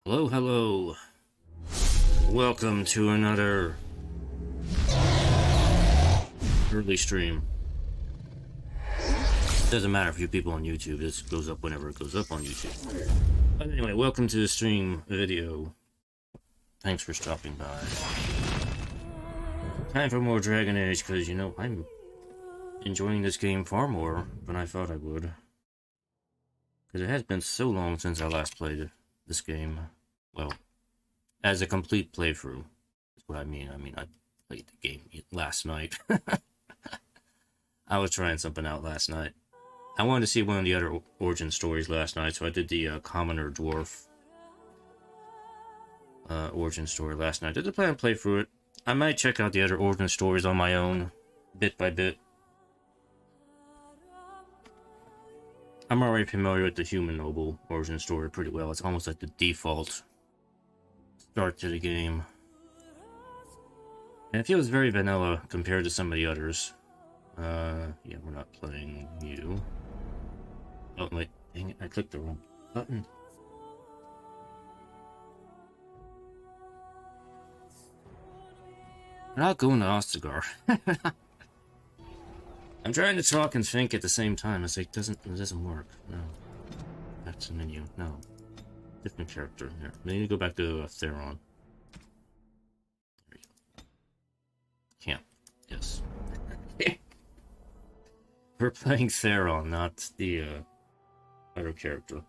Hello, hello. Welcome to another early stream. Doesn't matter if you people on YouTube, this goes up whenever it goes up on YouTube. But anyway, welcome to the stream video. Thanks for stopping by. Time for more Dragon Age, because, you know, I'm enjoying this game far more than I thought I would. Because it has been so long since I last played this game. Well, as a complete playthrough, is what I mean. I played the game last night. I was trying something out last night. I wanted to see one of the other origin stories last night, so I did the Commoner Dwarf origin story last night. Did I plan to play through it? I might check out the other origin stories on my own, bit by bit. I'm already familiar with the Human Noble origin story pretty well. It's almost like the default start to the game. And it feels very vanilla compared to some of the others. Yeah, we're not playing you. Oh, wait, dang it, I clicked the wrong button. We're not going to Ostagar. I'm trying to talk and think at the same time. It's like, it doesn't work. No. That's the menu. No. Different character. Here. We need to go back to Theron. There we go. Can't. Yes. We're playing Theron, not the other character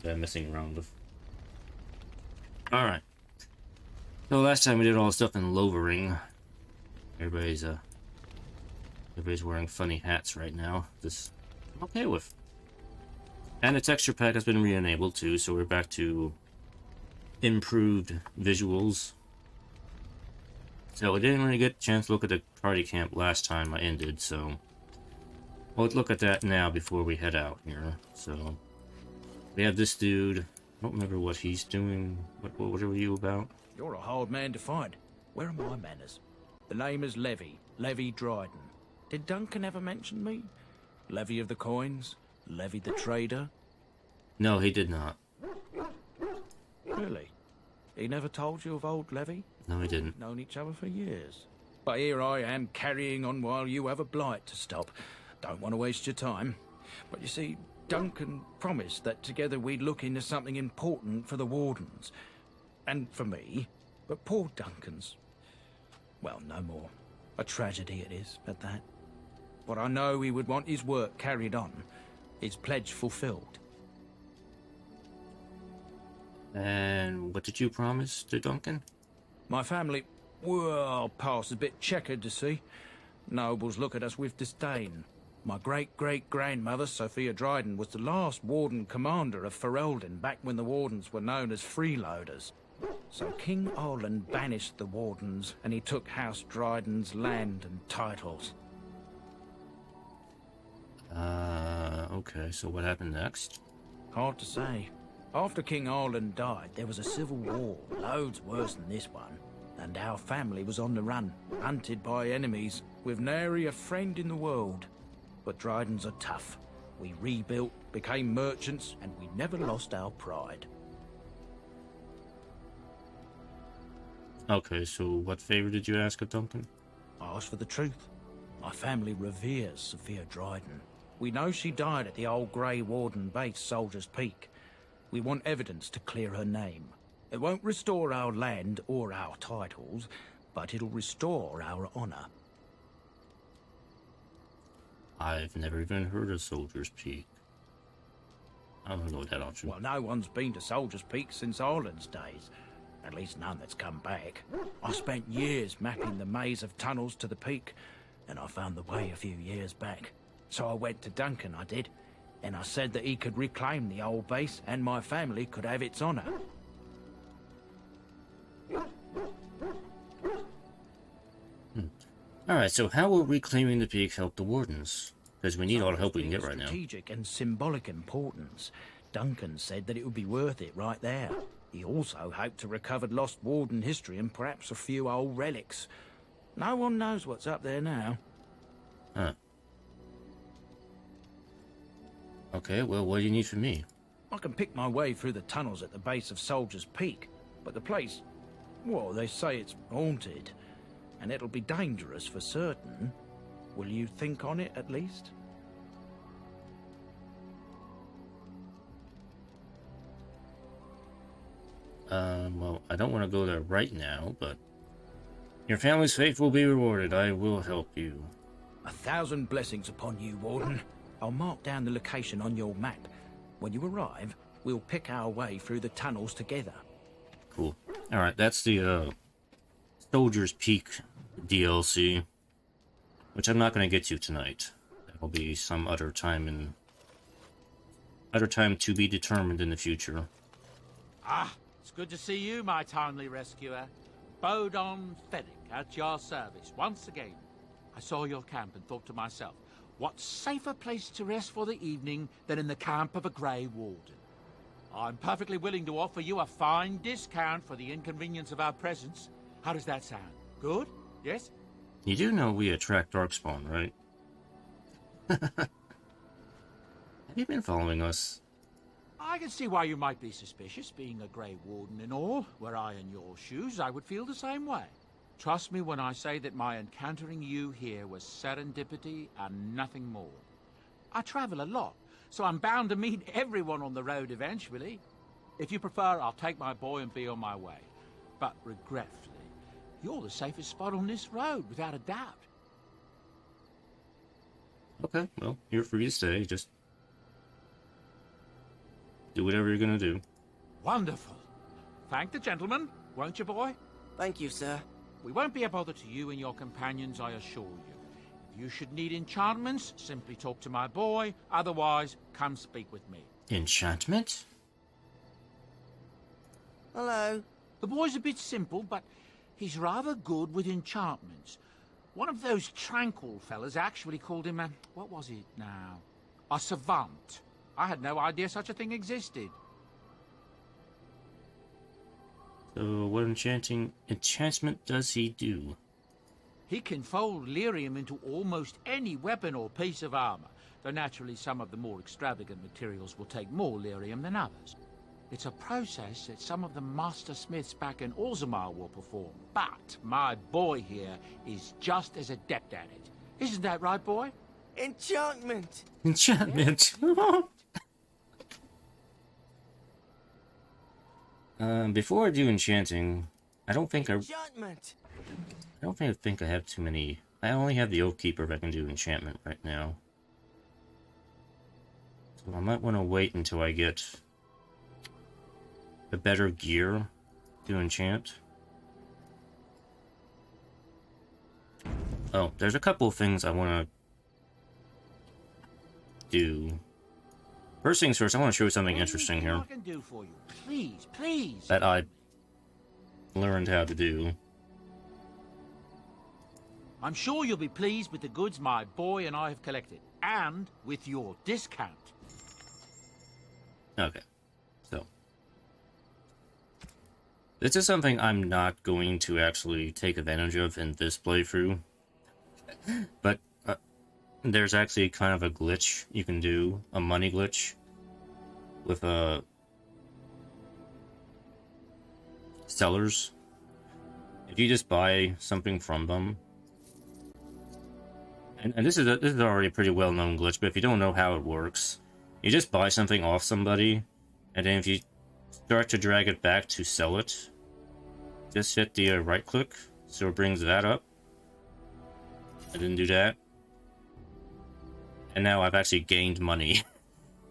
that I'm messing around with. Alright. So last time we did all the stuff in Lovering. Everybody's wearing funny hats right now. This I'm okay with. And the texture pack has been re-enabled too, so we're back to improved visuals. So we didn't really get a chance to look at the party camp last time I ended, so we'll look at that now before we head out here. So we have this dude. I don't remember what he's doing. What are you about? You're a hard man to find. Where are my manners? The name is Levy Dryden. Did Duncan ever mention me? Levy of the Coins? Levy the Trader? No, he did not. Really? He never told you of old Levy? No, he didn't. Known each other for years. But here I am carrying on while you have a blight to stop. Don't want to waste your time. But you see, Duncan promised that together we'd look into something important for the Wardens. And for me. But poor Duncan's... well, no more. A tragedy it is, at that. But I know he would want his work carried on. His pledge fulfilled. And what did you promise to Duncan? My family, well, past a bit checkered to see. Nobles look at us with disdain. My great-great-grandmother, Sophia Dryden, was the last Warden Commander of Ferelden back when the Wardens were known as freeloaders. So King Arlen banished the Wardens, and he took House Dryden's land and titles. Okay, so what happened next? Hard to say. After King Arlen died, there was a civil war, loads worse than this one. And our family was on the run, hunted by enemies, with nary a friend in the world. But Drydens are tough. We rebuilt, became merchants, and we never lost our pride. Okay, so what favor did you ask of Duncan? I asked for the truth. My family reveres Sophia Dryden. We know she died at the old Grey Warden base, Soldier's Peak. We want evidence to clear her name. It won't restore our land or our titles, but it'll restore our honor. I've never even heard of Soldier's Peak. I don't know that option. Well, no one's been to Soldier's Peak since Arlen's days. At least none that's come back. I spent years mapping the maze of tunnels to the peak, and I found the way a few years back. So I went to Duncan, I did, and I said that he could reclaim the old base and my family could have its honor. Alright, so how will reclaiming the peak help the Wardens? Because we need all the help we can get right now. Strategic and symbolic importance. Duncan said that it would be worth it right there. He also hoped to recover lost Warden history and perhaps a few old relics. No one knows what's up there now. Huh. Okay, well, what do you need from me? I can pick my way through the tunnels at the base of Soldier's Peak, but the place, well, they say it's haunted, and it'll be dangerous for certain. Will you think on it at least? Well, I don't want to go there right now, but your family's faith will be rewarded. I will help you. 1,000 blessings upon you, Warden. I'll mark down the location on your map. When you arrive, we'll pick our way through the tunnels together. Cool. Alright, that's the, Soldier's Peak DLC, which I'm not going to get to tonight. That'll be some other time to be determined in the future. Ah, it's good to see you, my timely rescuer. Bodon Fennick, at your service, once again. I saw your camp and thought to myself, what safer place to rest for the evening than in the camp of a Grey Warden? I'm perfectly willing to offer you a fine discount for the inconvenience of our presence. How does that sound? Good? Yes? You do know we attract Darkspawn, right? Have you been following us? I can see why you might be suspicious, being a Grey Warden and all. Were I in your shoes, I would feel the same way. Trust me when I say that my encountering you here was serendipity and nothing more. I travel a lot, so I'm bound to meet everyone on the road eventually. If you prefer, I'll take my boy and be on my way. But regretfully, you're the safest spot on this road, without a doubt. Okay, well, you're free to stay. Just do whatever you're gonna do. Wonderful. Thank the gentleman, won't you, boy? Thank you, sir. We won't be a bother to you and your companions, I assure you. If you should need enchantments, simply talk to my boy. Otherwise, come speak with me. Enchantment? Hello. The boy's a bit simple, but he's rather good with enchantments. One of those tranquil fellas actually called him a... what was it now? A savant. I had no idea such a thing existed. So, what enchantment does he do? He can fold lyrium into almost any weapon or piece of armor, though naturally some of the more extravagant materials will take more lyrium than others. It's a process that some of the master smiths back in Orzammar will perform, but my boy here is just as adept at it. Isn't that right, boy? Enchantment. Enchantment? Before I do enchanting, I don't think I have too many. I only have the Oath Keeper that can do enchantment right now. So I might want to wait until I get the better gear to enchant. Oh, there's a couple of things I want to do. First things first, I want to show you something interesting here. I can do for you. Please, please. That I learned how to do. I'm sure you'll be pleased with the goods my boy and I have collected, and with your discount. Okay, so this is something I'm not going to actually take advantage of in this playthrough, but there's actually kind of a glitch you can do, a money glitch, with sellers. If you just buy something from them, and this is already a pretty well-known glitch, but if you don't know how it works, you just buy something off somebody, and then if you start to drag it back to sell it, just hit the right click, so it brings that up. I didn't do that. And now I've actually gained money.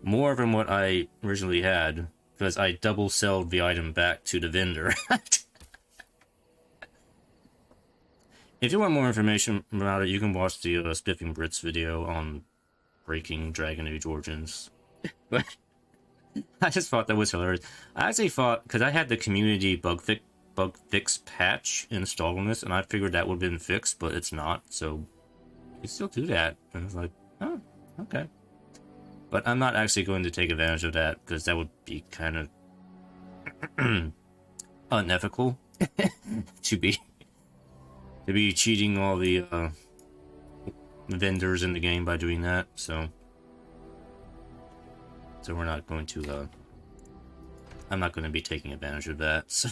More than what I originally had, because I double sold the item back to the vendor. If you want more information about it, you can watch the Spiffing Brits video on breaking Dragon Age Origins. But I just thought that was hilarious. I actually thought, because I had the community bug fix patch installed on this, and I figured that would have been fixed, but it's not, so you can still do that. And I was like, oh, okay. But I'm not actually going to take advantage of that, because that would be kind of unethical to be cheating all the vendors in the game by doing that. So we're not going to I'm not going to be taking advantage of that, so...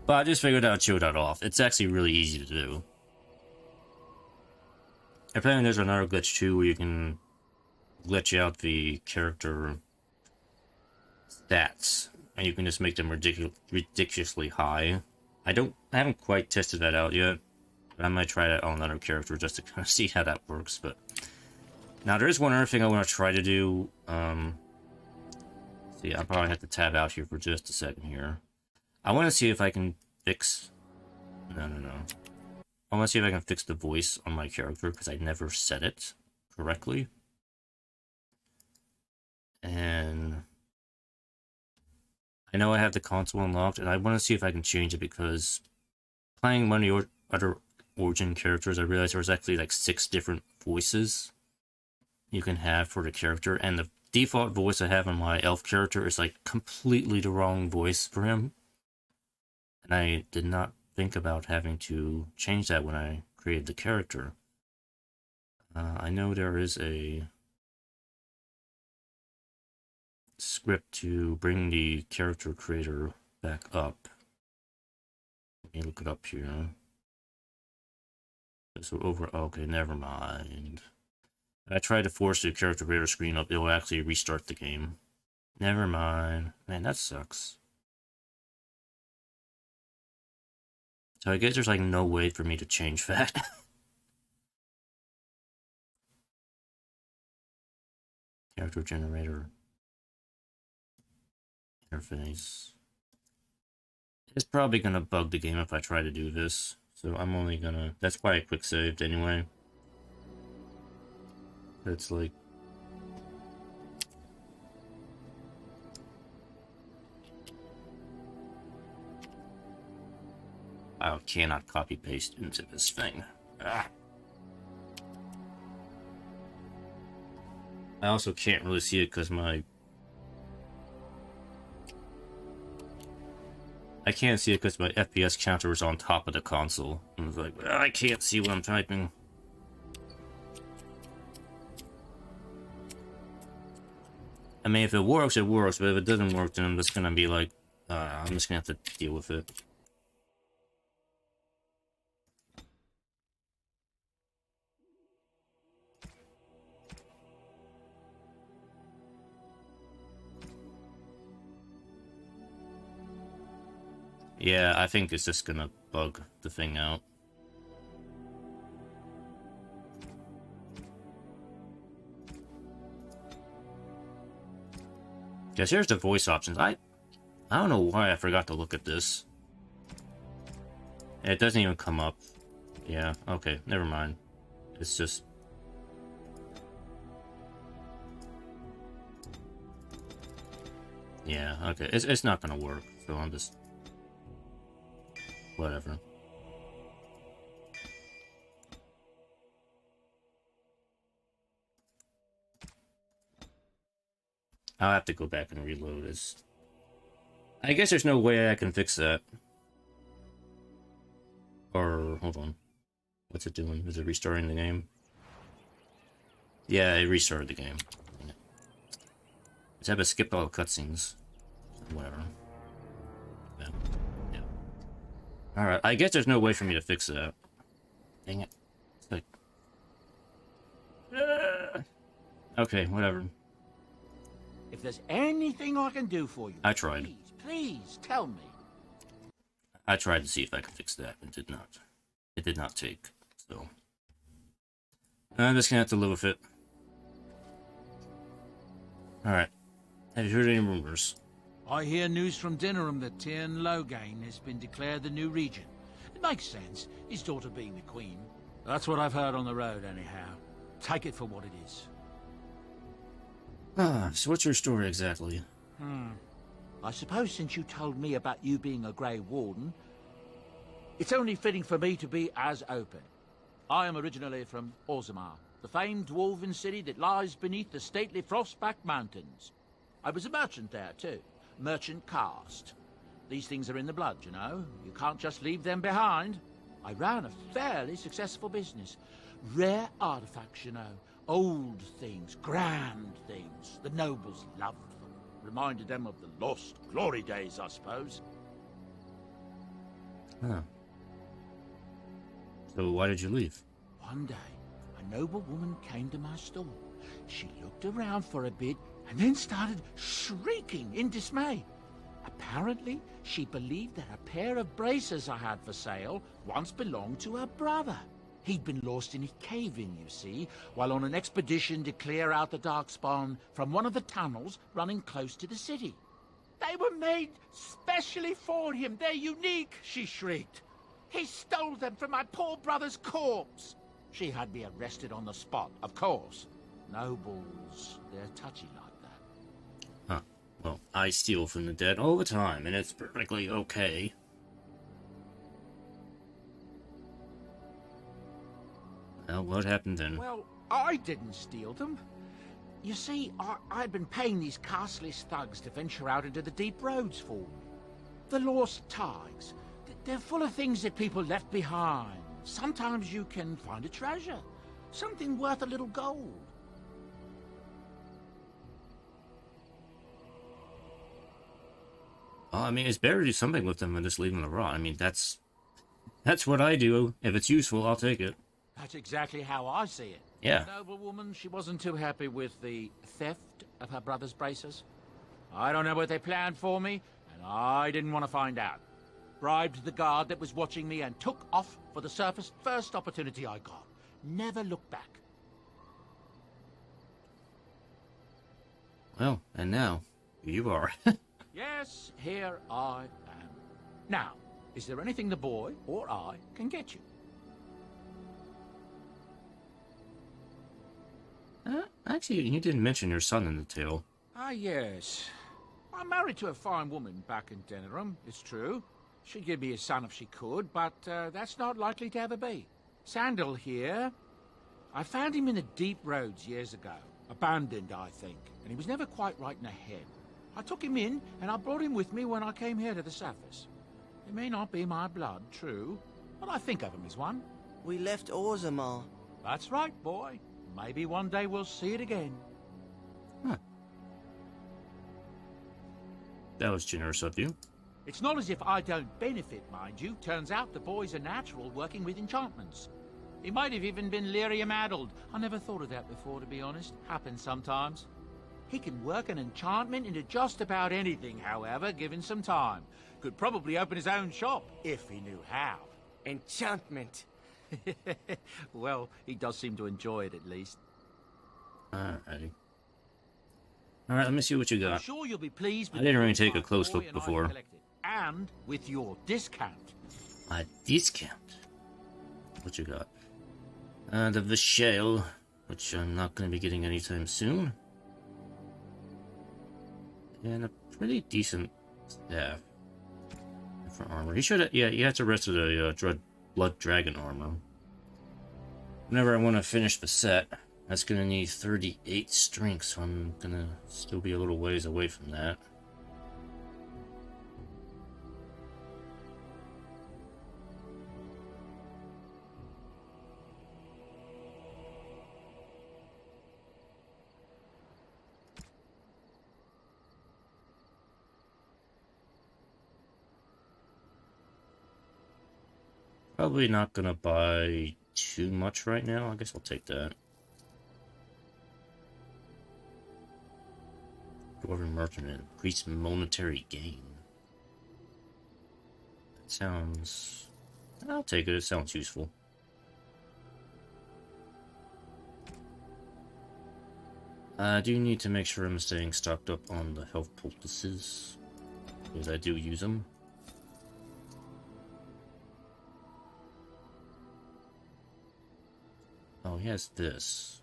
But I just figured I'd show that off. It's actually really easy to do. Apparently there's another glitch too where you can glitch out the character stats, and you can just make them ridiculously high. I haven't quite tested that out yet, but I might try that on another character just to kind of see how that works. But now there is one other thing I want to try to do. See, I'll probably have to tab out here for just a second here. I want to see if I can fix... No. I want to see if I can fix the voice on my character, because I never set it correctly. And... I know I have the console unlocked, and I want to see if I can change it, because playing one of the other Origin characters, I realized there was actually like 6 different voices you can have for the character, and the default voice I have on my elf character is like completely the wrong voice for him. And I did not think about having to change that when I created the character. I know there is a script to bring the character creator back up. Let me look it up here. So okay, never mind. I tried to force the character creator screen up, it will actually restart the game. Never mind. Man, that sucks. So I guess there's like no way for me to change that. Character generator. Interface. It's probably gonna bug the game if I try to do this. So I'm only gonna... That's why I quick saved anyway. It's like... I cannot copy paste into this thing. Ah. I also can't really see it because I can't see it because my FPS counter is on top of the console. And it's like, I can't see what I'm typing. I mean, if it works, it works, but if it doesn't work, then I'm just gonna be like, I'm just gonna have to deal with it. Yeah, I think it's just gonna bug the thing out. Because here's the voice options. I don't know why I forgot to look at this. It doesn't even come up. Yeah, okay, never mind. It's just... Yeah, okay, it's not gonna work, so I'm just... Whatever. I'll have to go back and reload this. I guess there's no way I can fix that. Or, hold on. What's it doing? Is it restarting the game? Yeah, it restarted the game. Let's have to skip all the cutscenes. Whatever. Yeah. Yeah. Alright, I guess there's no way for me to fix that. Dang it. It's like... Okay, whatever. If there's anything I can do for you, I tried. Please tell me. I tried to see if I could fix that. It did not. It did not take. So I'm just gonna have to live with it. Alright. Have you heard any rumors? I hear news from Dinnerham that Tyrn Loghain has been declared the new regent. It makes sense, his daughter being the queen. That's what I've heard on the road, anyhow. Take it for what it is. So what's your story exactly? I suppose since you told me about you being a Grey Warden, it's only fitting for me to be as open. I am originally from Orzammar, the famed dwarven city that lies beneath the stately Frostback Mountains. I was a merchant there too, merchant caste. These things are in the blood, you know. You can't just leave them behind. I ran a fairly successful business. Rare artifacts, you know. Old things, grand things. The nobles loved them. Reminded them of the lost glory days, I suppose. Huh. So why did you leave? One day, a noble woman came to my store. She looked around for a bit and then started shrieking in dismay. Apparently, she believed that a pair of braces I had for sale once belonged to her brother. He'd been lost in a cave-in, you see, while on an expedition to clear out the Darkspawn from one of the tunnels running close to the city. They were made specially for him. They're unique, she shrieked. He stole them from my poor brother's corpse. She had me arrested on the spot, of course. Nobles, they're touchy like that. Huh. Well, I steal from the dead all the time, and it's perfectly okay. Well, what happened then? Well, I didn't steal them. You see, I'd been paying these castless thugs to venture out into the deep roads for me. The lost tigers. They're full of things that people left behind. Sometimes you can find a treasure. Something worth a little gold. Well, I mean, it's better to do something with them than just leave them to rot. I mean, that's what I do. If it's useful, I'll take it. That's exactly how I see it. Yeah. The noble woman, she wasn't too happy with the theft of her brother's braces. I don't know what they planned for me, and I didn't want to find out. Bribed the guard that was watching me and took off for the surface first opportunity I got. Never looked back. Well, and now, here you are. Yes, here I am. Now, is there anything the boy or I can get you? Actually, you didn't mention your son in the tale. Ah, yes. I'm married to a fine woman back in Denerim, it's true. She'd give me a son if she could, but that's not likely to ever be. Sandal here. I found him in the deep roads years ago. Abandoned, I think, and he was never quite right in the head. I took him in, and I brought him with me when I came here to the surface. It may not be my blood, true, but I think of him as one. We left Orzammar. That's right, boy. Maybe one day we'll see it again. Huh. That was generous of you. It's not as if I don't benefit, mind you. Turns out the boy's a natural working with enchantments. He might have even been lyrium-addled. I never thought of that before, to be honest. Happens sometimes. He can work an enchantment into just about anything, however, given some time. Could probably open his own shop, if he knew how. Enchantment. Well, he does seem to enjoy it, at least. Alrighty. Alright, let me see what you I'm got. sure you'll be pleased with I didn't really the take a my close boy look and I before. collected. And with your discount. A discount. What you got? The Vishale, which I'm not going to be getting anytime soon. And a pretty decent staff. For armor. He should have, yeah, he has the rest of the Blood Dragon armor. Whenever I want to finish the set, that's going to need 38 strength, so I'm going to still be a little ways away from that. Probably not gonna buy too much right now. I guess I'll take that. Dwarven Merchant increased monetary gain. That sounds... I'll take it. It sounds useful. I do need to make sure I'm staying stocked up on the health poultices, because I do use them. Oh, he has this.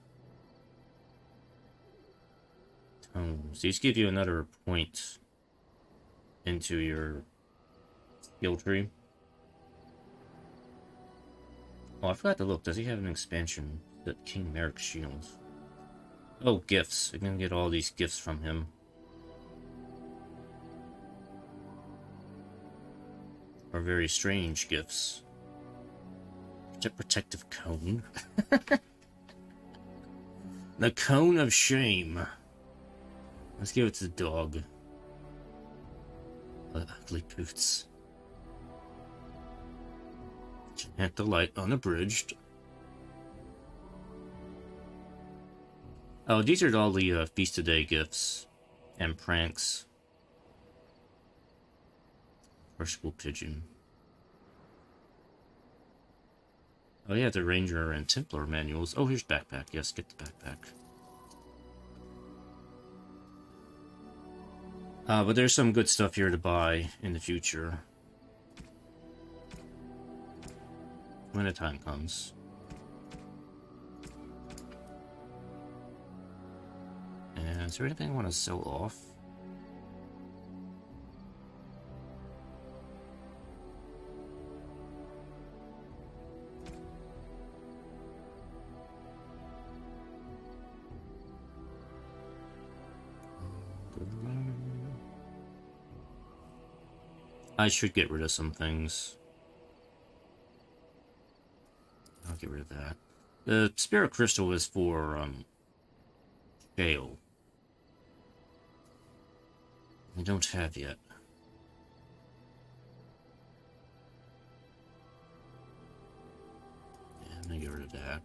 Tomes. These give you another point into your skill tree. Oh, I forgot to look. Does he have an expansion? That King Merrick Shield. Oh, gifts. I can get all these gifts from him. Are very strange gifts. Protective cone. The cone of shame. Let's give it to the dog. Ugly boots. At the light unabridged. Oh, these are all the Feast of Day gifts and pranks. Worshipful pigeon. Oh yeah, the Ranger and Templar manuals. Oh, here's backpack. Yes, get the backpack. But there's some good stuff here to buy in the future. When the time comes. And is there anything I want to sell off? I should get rid of some things. I'll get rid of that. The Spirit Crystal is for, jail. I don't have yet. Yeah, I'm gonna get rid of that.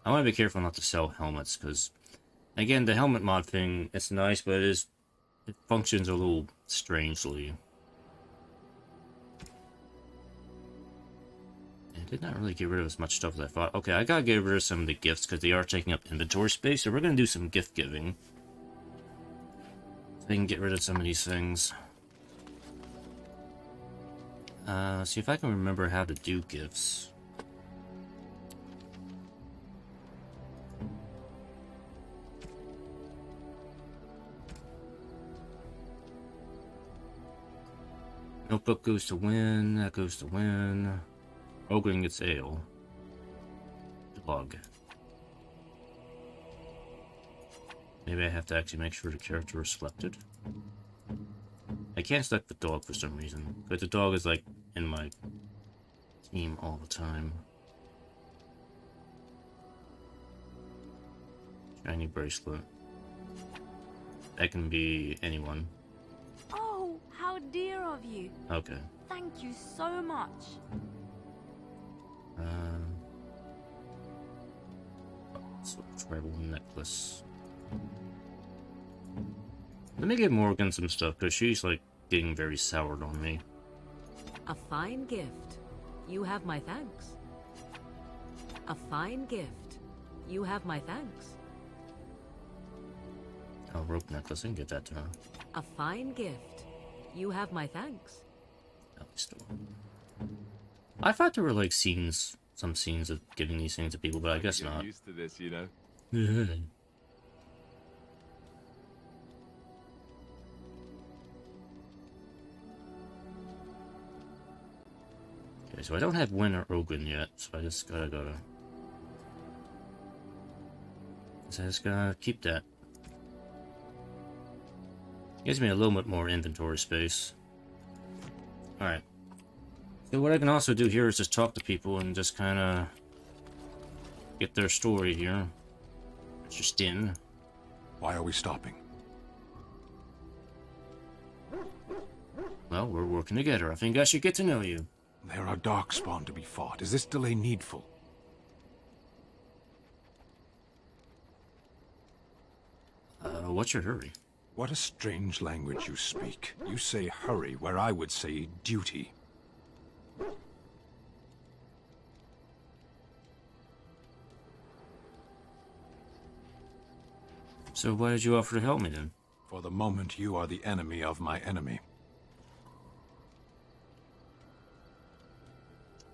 I want to be careful not to sell helmets, because, again, the helmet mod thing, it's nice, but it functions a little strangely. I did not really get rid of as much stuff as I thought. Okay, I gotta get rid of some of the gifts, because they are taking up inventory space, so we're gonna do some gift giving. So I can get rid of some of these things. See if I can remember how to do gifts. Notebook goes to win, that goes to win. Ogren gets ale. Dog. Maybe I have to actually make sure the character is selected. I can't select the dog for some reason, but the dog is like in my team all the time. Shiny bracelet. That can be anyone. Oh, how dear of you. Okay. Thank you so much. So tribal necklace. Let me give Morgan some stuff, because she's like getting very soured on me. A fine gift. You have my thanks. A fine gift. You have my thanks. Oh, rope necklace, I can get that to her. A fine gift. You have my thanks. Oh, still. I thought there were like scenes, some scenes of giving these things to people, but I guess not. Used to this, you know. Okay, so I don't have Win or Ogren yet, so I just gotta So I just gotta keep that. Gives me a little bit more inventory space. Alright. So what I can also do here is just talk to people and just kinda get their story here. Just in. Why are we stopping? Well, we're working together. I think I should get to know you. There are darkspawn to be fought. Is this delay needful? What's your hurry? What a strange language you speak. You say hurry, where I would say duty. So why did you offer to help me then? For the moment, you are the enemy of my enemy.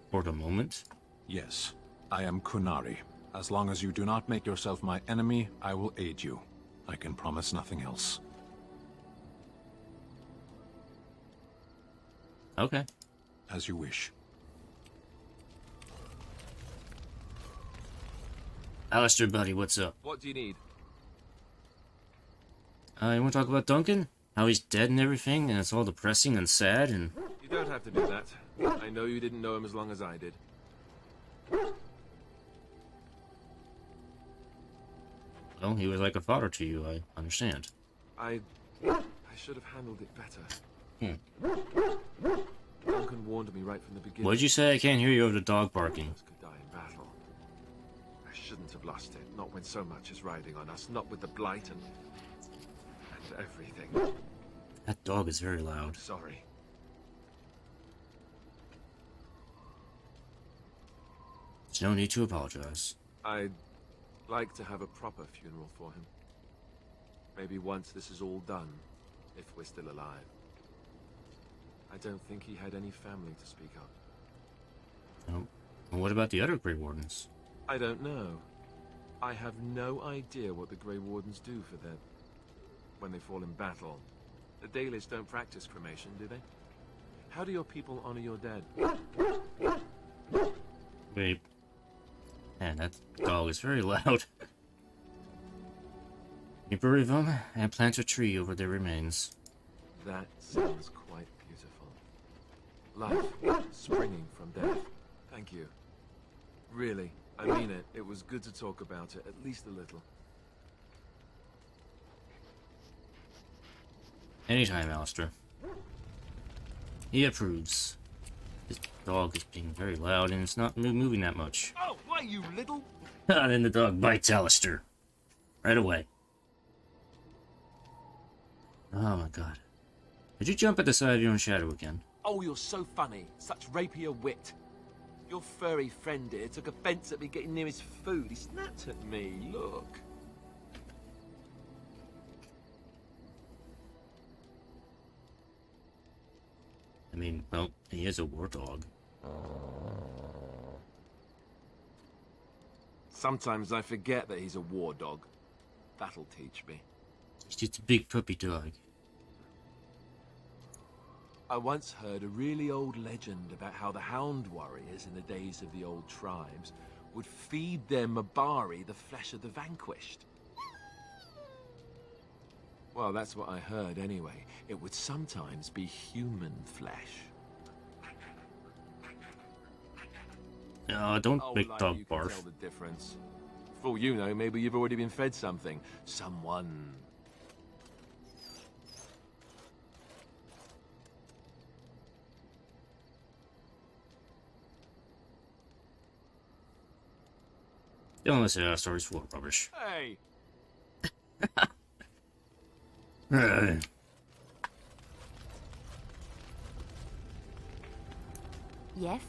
For the moment? Yes, I am Kunari. As long as you do not make yourself my enemy, I will aid you. I can promise nothing else. Okay. As you wish. Alistair, buddy, what's up? What do you need? You want to talk about Duncan? How he's dead and everything, and it's all depressing and sad, and... You don't have to do that. I know you didn't know him as long as I did. Well, he was like a father to you, I understand. I should have handled it better. Hmm. Duncan warned me right from the beginning. What'd you say? I can't hear you over the dog barking. Us could die in battle. I shouldn't have lost it. Not when so much is riding on us. Not with the blight and everything. That dog is very loud. Sorry. There's no need to apologize. I'd like to have a proper funeral for him. Maybe once this is all done, if we're still alive. I don't think he had any family to speak of. Oh. Well, what about the other Grey Wardens? I don't know. I have no idea what the Grey Wardens do for their... when they fall in battle. The Dailies don't practice cremation, do they? How do your people honor your dead? Wait. Man, that dog is very loud. You bury them and plant a tree over their remains. That sounds quite beautiful. Life springing from death. Thank you. Really, I mean it. It was good to talk about it, at least a little. Anytime, Alistair. He approves. This dog is being very loud and it's not moving that much. Oh, why, you little... And then the dog bites Alistair. Right away. Oh my god. Did you jump at the side of your own shadow again? Oh, you're so funny. Such rapier wit. Your furry friend here took offense at me getting near his food. He snapped at me. Look. I mean, well, he is a war dog. Sometimes I forget that he's a war dog. That'll teach me. He's just a big puppy dog. I once heard a really old legend about how the hound warriors in the days of the old tribes would feed their Mabari the flesh of the vanquished. Well, that's what I heard anyway. It would sometimes be human flesh. No, don't make like dog you can barf. tell the difference. For all you know, maybe you've already been fed something. Someone. Don't listen to that story's full of rubbish. Hey! Yes?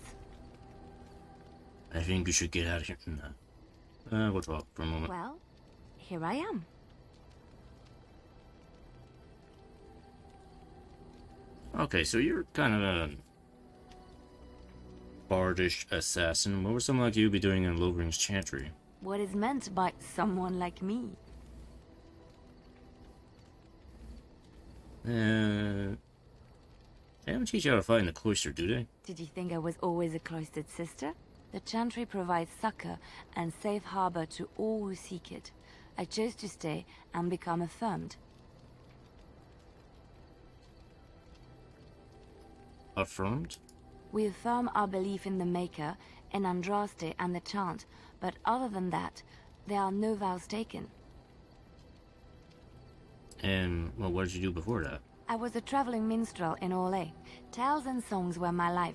I think you should get out of here. No. We'll talk for a moment. Well, here I am. Okay, so you're kind of a bardish assassin. What would someone like you be doing in Lovering's Chantry? What is meant by someone like me? They don't teach you how to fight in the cloister, do they? Did you think I was always a cloistered sister? The Chantry provides succor and safe harbor to all who seek it. I chose to stay and become affirmed. Affirmed? We affirm our belief in the Maker, in Andraste and the Chant, but other than that, there are no vows taken. And, well, what did you do before that? I was a traveling minstrel in Orlais. Tales and songs were my life.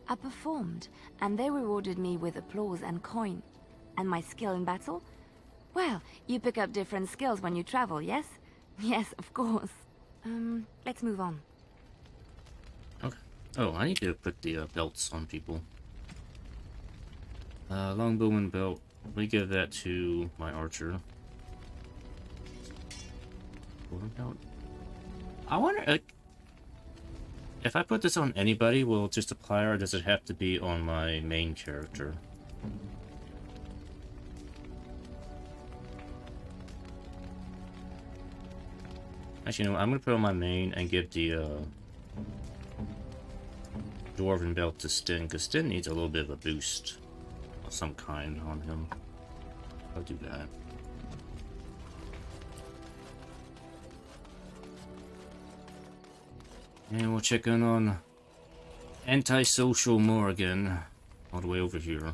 I performed, and they rewarded me with applause and coin. And my skill in battle? Well, you pick up different skills when you travel, yes? Yes, of course. Let's move on. Okay. Oh, I need to put the belts on people. Longbowman belt. We give that to my archer. Golden belt. I wonder, if I put this on anybody, will it just apply, or does it have to be on my main character? Actually, no, I'm gonna put it on my main and give the, Dwarven belt to Stin, because Stin needs a little bit of a boost of some kind on him. I'll do that. And we'll check in on Antisocial Morgan all the way over here.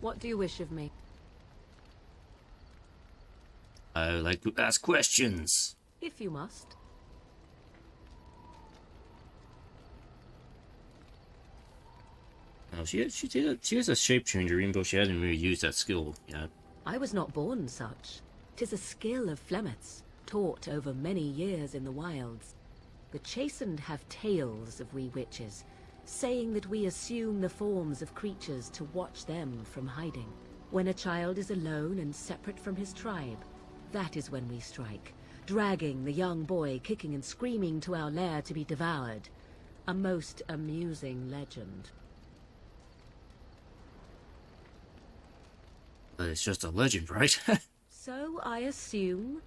What do you wish of me? I like to ask questions. If you must. Oh, she is a shape changer, even though she hasn't really used that skill yet. I was not born such. 'Tis a skill of Flemeth's, taught over many years in the wilds. The chastened have tales of we witches, saying that we assume the forms of creatures to watch them from hiding. When a child is alone and separate from his tribe, that is when we strike, dragging the young boy kicking and screaming to our lair to be devoured. A most amusing legend. But it's just a legend, right? So I assume.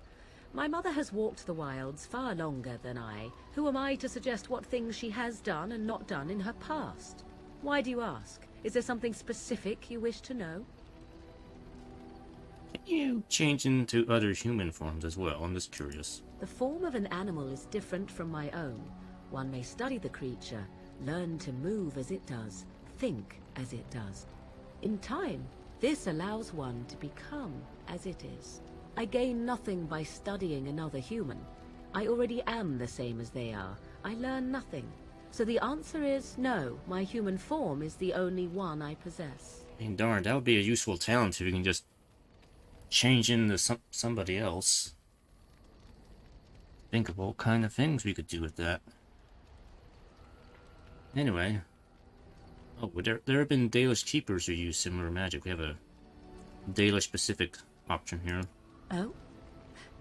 My mother has walked the wilds far longer than I. Who am I to suggest what things she has done and not done in her past? Why do you ask? Is there something specific you wish to know? Can you change into other human forms as well? I'm just curious. The form of an animal is different from my own. One may study the creature, learn to move as it does, think as it does. In time, this allows one to become as it is. I gain nothing by studying another human. I already am the same as they are. I learn nothing. So the answer is no, my human form is the only one I possess. I mean, darn, that would be a useful talent if you can just change into somebody else. Think of all kind of things we could do with that. Anyway. Oh, there have been Dalish keepers who use similar magic. We have a Dalish-specific option here. Oh?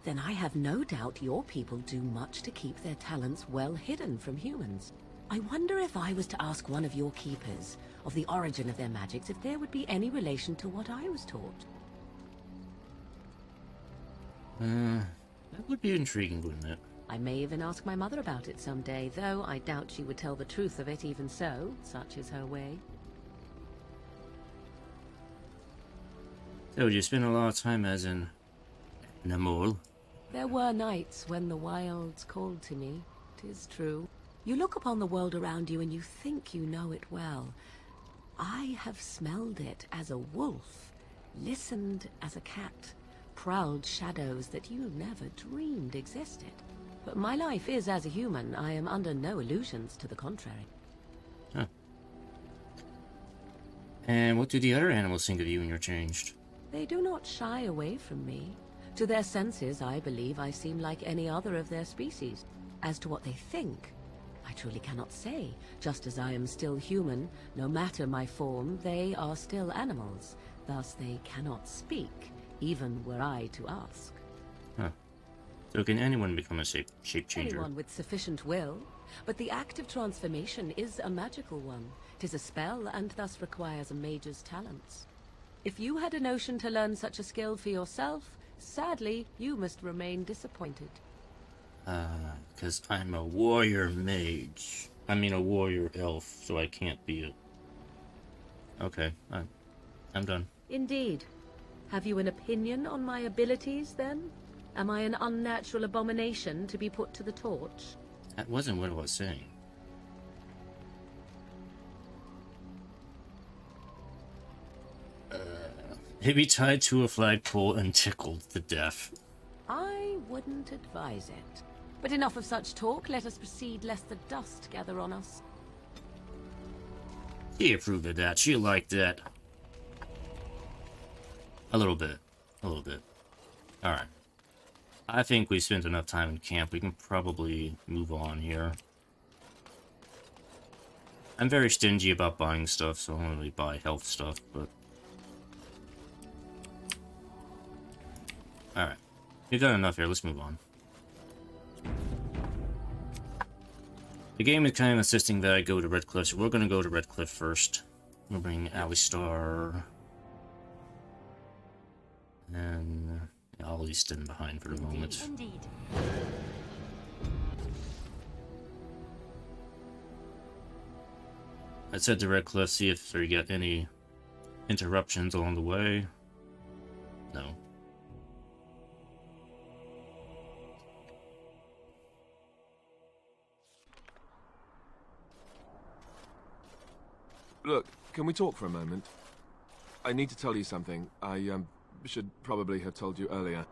Then I have no doubt your people do much to keep their talents well hidden from humans. I wonder if I was to ask one of your keepers of the origin of their magics, if there would be any relation to what I was taught. That would be intriguing, wouldn't it? I may even ask my mother about it someday, though I doubt she would tell the truth of it even so. Such is her way. So, you spend a lot of time as an animal? There were nights when the wilds called to me, 'tis true. You look upon the world around you and you think you know it well. I have smelled it as a wolf, listened as a cat, prowled shadows that you never dreamed existed. But my life is as a human. I am under no illusions to the contrary. Huh. And what do the other animals think of you when you're changed? They do not shy away from me. To their senses, I believe I seem like any other of their species. As to what they think, I truly cannot say. Just as I am still human, no matter my form, they are still animals. Thus they cannot speak, even were I to ask. Huh. So can anyone become a shape changer? Anyone with sufficient will. But the act of transformation is a magical one. 'Tis a spell, and thus requires a mage's talents. If you had a notion to learn such a skill for yourself, sadly, you must remain disappointed. Because I'm a warrior mage. I mean a warrior elf, so I can't be a... Okay, I'm done. Indeed. Have you an opinion on my abilities, then? Am I an unnatural abomination to be put to the torch? That wasn't what I was saying. Maybe tied to a flagpole and tickled to death. I wouldn't advise it. But enough of such talk. Let us proceed, lest the dust gather on us. She approved of that. She liked that. A little bit. A little bit. Alright. I think we spent enough time in camp. We can probably move on here. I'm very stingy about buying stuff, so I don't really buy health stuff, but... Alright. We've done enough here. Let's move on. The game is kind of insisting that I go to Redcliffe, so we're going to go to Redcliffe first. We'll bring Alistar. And I'll leave Stin behind for the moment. Indeed. Let's head to Redcliffe, see if we get any interruptions along the way. No. Look, can we talk for a moment? I need to tell you something. I should probably have told you earlier.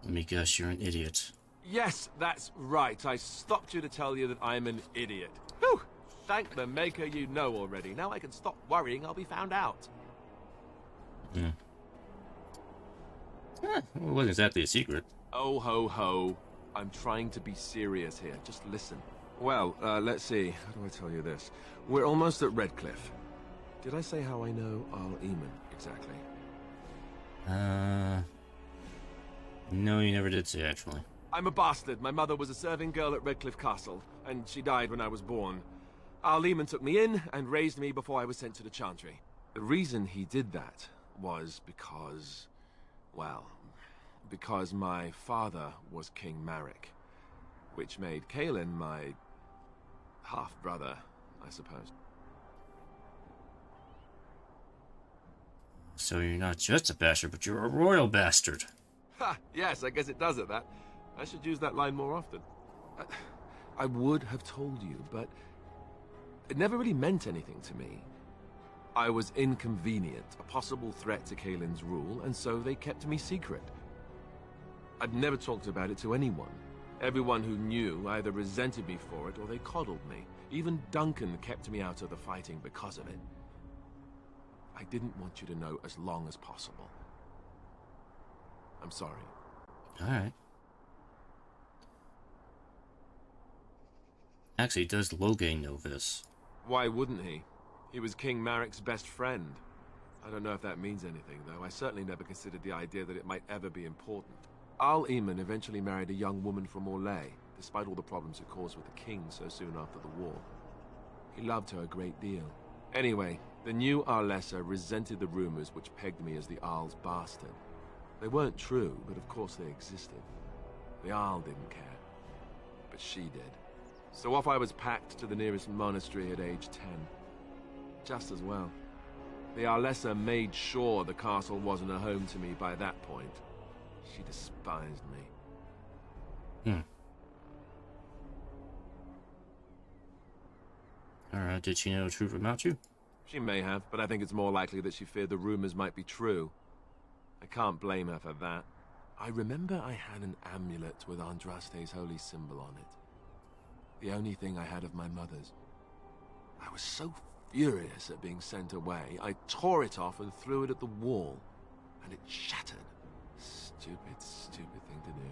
Let me guess, you're an idiot. Yes, that's right. I stopped you to tell you that I'm an idiot. Whew! Thank the maker you know already. Now I can stop worrying I'll be found out. Yeah. It wasn't exactly a secret. Oh ho ho. I'm trying to be serious here. Just listen. Well, let's see. How do I tell you this? We're almost at Redcliffe. Did I say how I know Arl Eamon exactly? No, you never did say, actually. I'm a bastard. My mother was a serving girl at Redcliffe Castle, and she died when I was born. Arl Eamon took me in and raised me before I was sent to the Chantry. The reason he did that was because, well, because my father was King Marek, which made Kaelin my half-brother, I suppose. So you're not just a bastard, but you're a royal bastard. Ha! Yes, I guess it does it, that. I should use that line more often. I would have told you, but it never really meant anything to me. I was inconvenient, a possible threat to Kaelin's rule, and so they kept me secret. I'd never talked about it to anyone. Everyone who knew either resented me for it or they coddled me. Even Duncan kept me out of the fighting because of it. I didn't want you to know as long as possible. I'm sorry. Alright. Actually, does Loghain know this? Why wouldn't he? He was King Marek's best friend. I don't know if that means anything, though. I certainly never considered the idea that it might ever be important. Arl Eamon eventually married a young woman from Orlais, despite all the problems it caused with the king so soon after the war. He loved her a great deal. Anyway, the new Arlessa resented the rumors which pegged me as the Arl's bastard. They weren't true, but of course they existed. The Arl didn't care, but she did. So off I was packed to the nearest monastery at age 10. Just as well. The Arlessa made sure the castle wasn't a home to me by that point. She despised me. Alright, did she know the truth about you? She may have, but I think it's more likely that she feared the rumors might be true. I can't blame her for that. I remember I had an amulet with Andraste's holy symbol on it. The only thing I had of my mother's. I was so furious at being sent away, I tore it off and threw it at the wall, and it shattered. Stupid, stupid thing to do.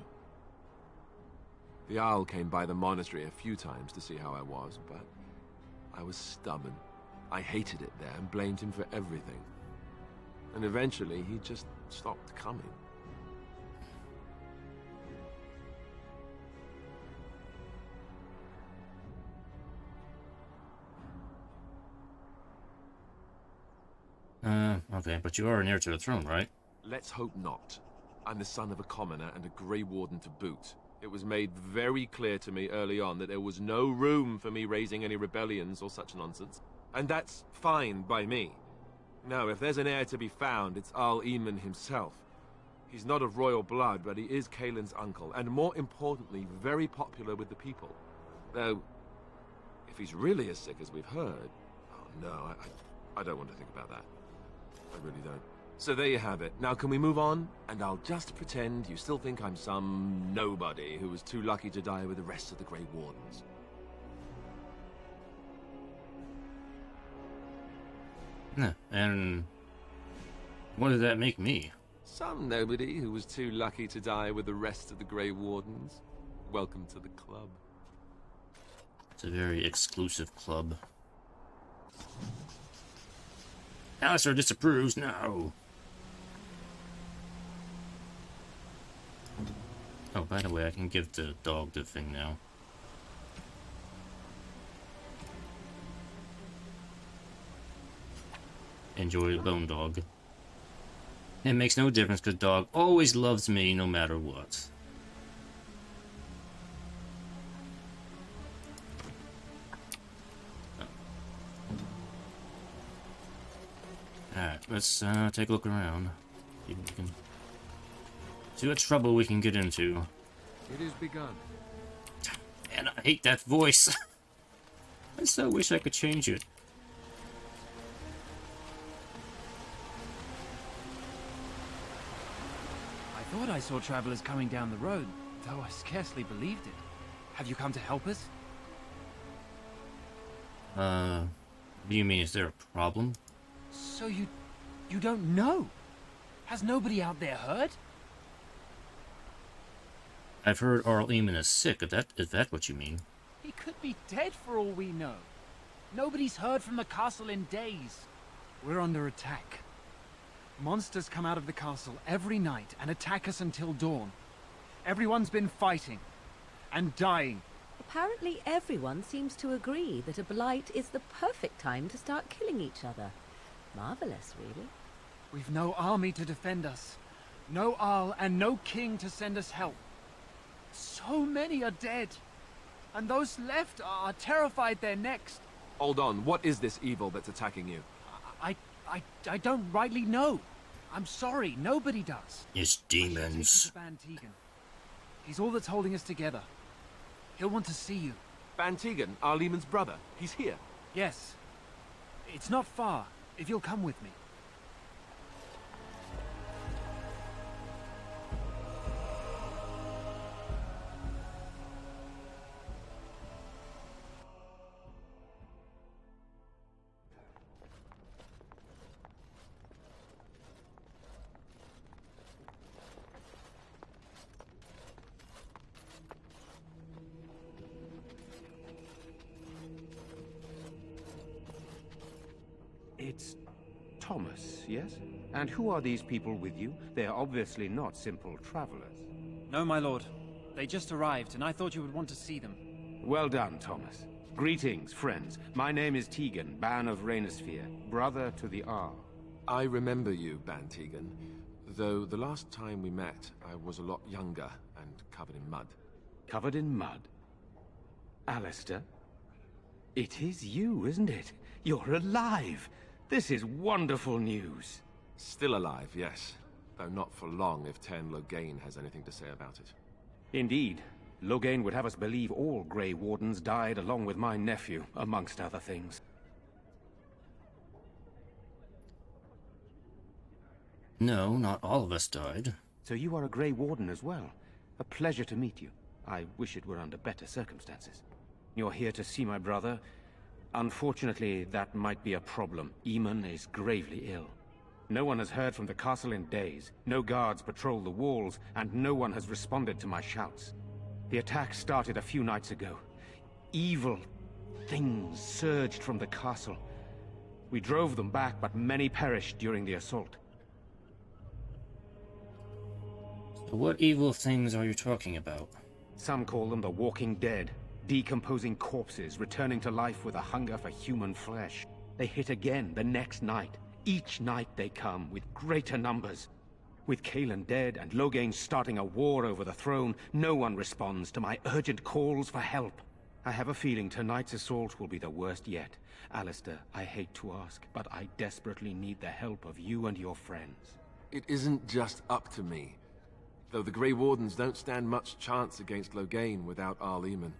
The Arl came by the monastery a few times to see how I was, but I was stubborn. I hated it there and blamed him for everything. And eventually, he just stopped coming. Okay, but you are an heir to the throne, right? Let's hope not. I'm the son of a commoner and a Grey Warden to boot. It was made very clear to me early on that there was no room for me raising any rebellions or such nonsense. And that's fine by me. Now, if there's an heir to be found, it's Arl Eamon himself. He's not of royal blood, but he is Kaelin's uncle, and more importantly, very popular with the people. Though, if he's really as sick as we've heard... Oh no, I don't want to think about that. I really don't. So there you have it. Now can we move on? And I'll just pretend you still think I'm some nobody who was too lucky to die with the rest of the Grey Wardens. Yeah, and what does that make me? Some nobody who was too lucky to die with the rest of the Grey Wardens. Welcome to the club. It's a very exclusive club. Alistair disapproves, no! Oh, by the way, I can give the dog the thing now. Enjoy the bone dog. It makes no difference because dog always loves me no matter what. Alright, let's take a look around. See what trouble we can get into. It is begun. And I hate that voice. I so wish I could change it. I thought I saw travelers coming down the road, though I scarcely believed it. Have you come to help us? What do you mean, is there a problem? So you don't know? Has nobody out there heard? I've heard Arl Eamon is sick, is that what you mean? He could be dead for all we know. Nobody's heard from the castle in days. We're under attack. Monsters come out of the castle every night and attack us until dawn. Everyone's been fighting and dying. Apparently everyone seems to agree that a blight is the perfect time to start killing each other. Marvelous, really. We've no army to defend us. No Arl and no king to send us help. So many are dead. And those left are terrified they're next. Hold on, what is this evil that's attacking you? I don't rightly know. I'm sorry, nobody does. It's demons. Van Tegan. He's all that's holding us together. He'll want to see you. Van Tegan, Arl Eamon's brother. He's here. Yes. It's not far, if you'll come with me. It's Thomas, yes? And who are these people with you? They are obviously not simple travelers. No, my lord. They just arrived, and I thought you would want to see them. Well done, Thomas. Greetings, friends. My name is Tegan, Ban of Rainersphere, brother to the Arl. I remember you, Van Tegan. Though the last time we met, I was a lot younger and covered in mud. Covered in mud? Alistair? It is you, isn't it? You're alive! This is wonderful news. Still alive, yes. Though not for long if Tern Loghain has anything to say about it. Indeed. Loghain would have us believe all Grey Wardens died along with my nephew, amongst other things. No, not all of us died. So you are a Grey Warden as well. A pleasure to meet you. I wish it were under better circumstances. You're here to see my brother. Unfortunately, that might be a problem. Eamon is gravely ill. No one has heard from the castle in days. No guards patrol the walls, and no one has responded to my shouts. The attack started a few nights ago. Evil things surged from the castle. We drove them back, but many perished during the assault. So what evil things are you talking about? Some call them the Walking Dead. Decomposing corpses, returning to life with a hunger for human flesh. They hit again the next night. Each night they come, with greater numbers. With Cailan dead and Loghain starting a war over the throne, no one responds to my urgent calls for help. I have a feeling tonight's assault will be the worst yet. Alistair, I hate to ask, but I desperately need the help of you and your friends. It isn't just up to me. Though the Grey Wardens don't stand much chance against Loghain without Arl Eamon.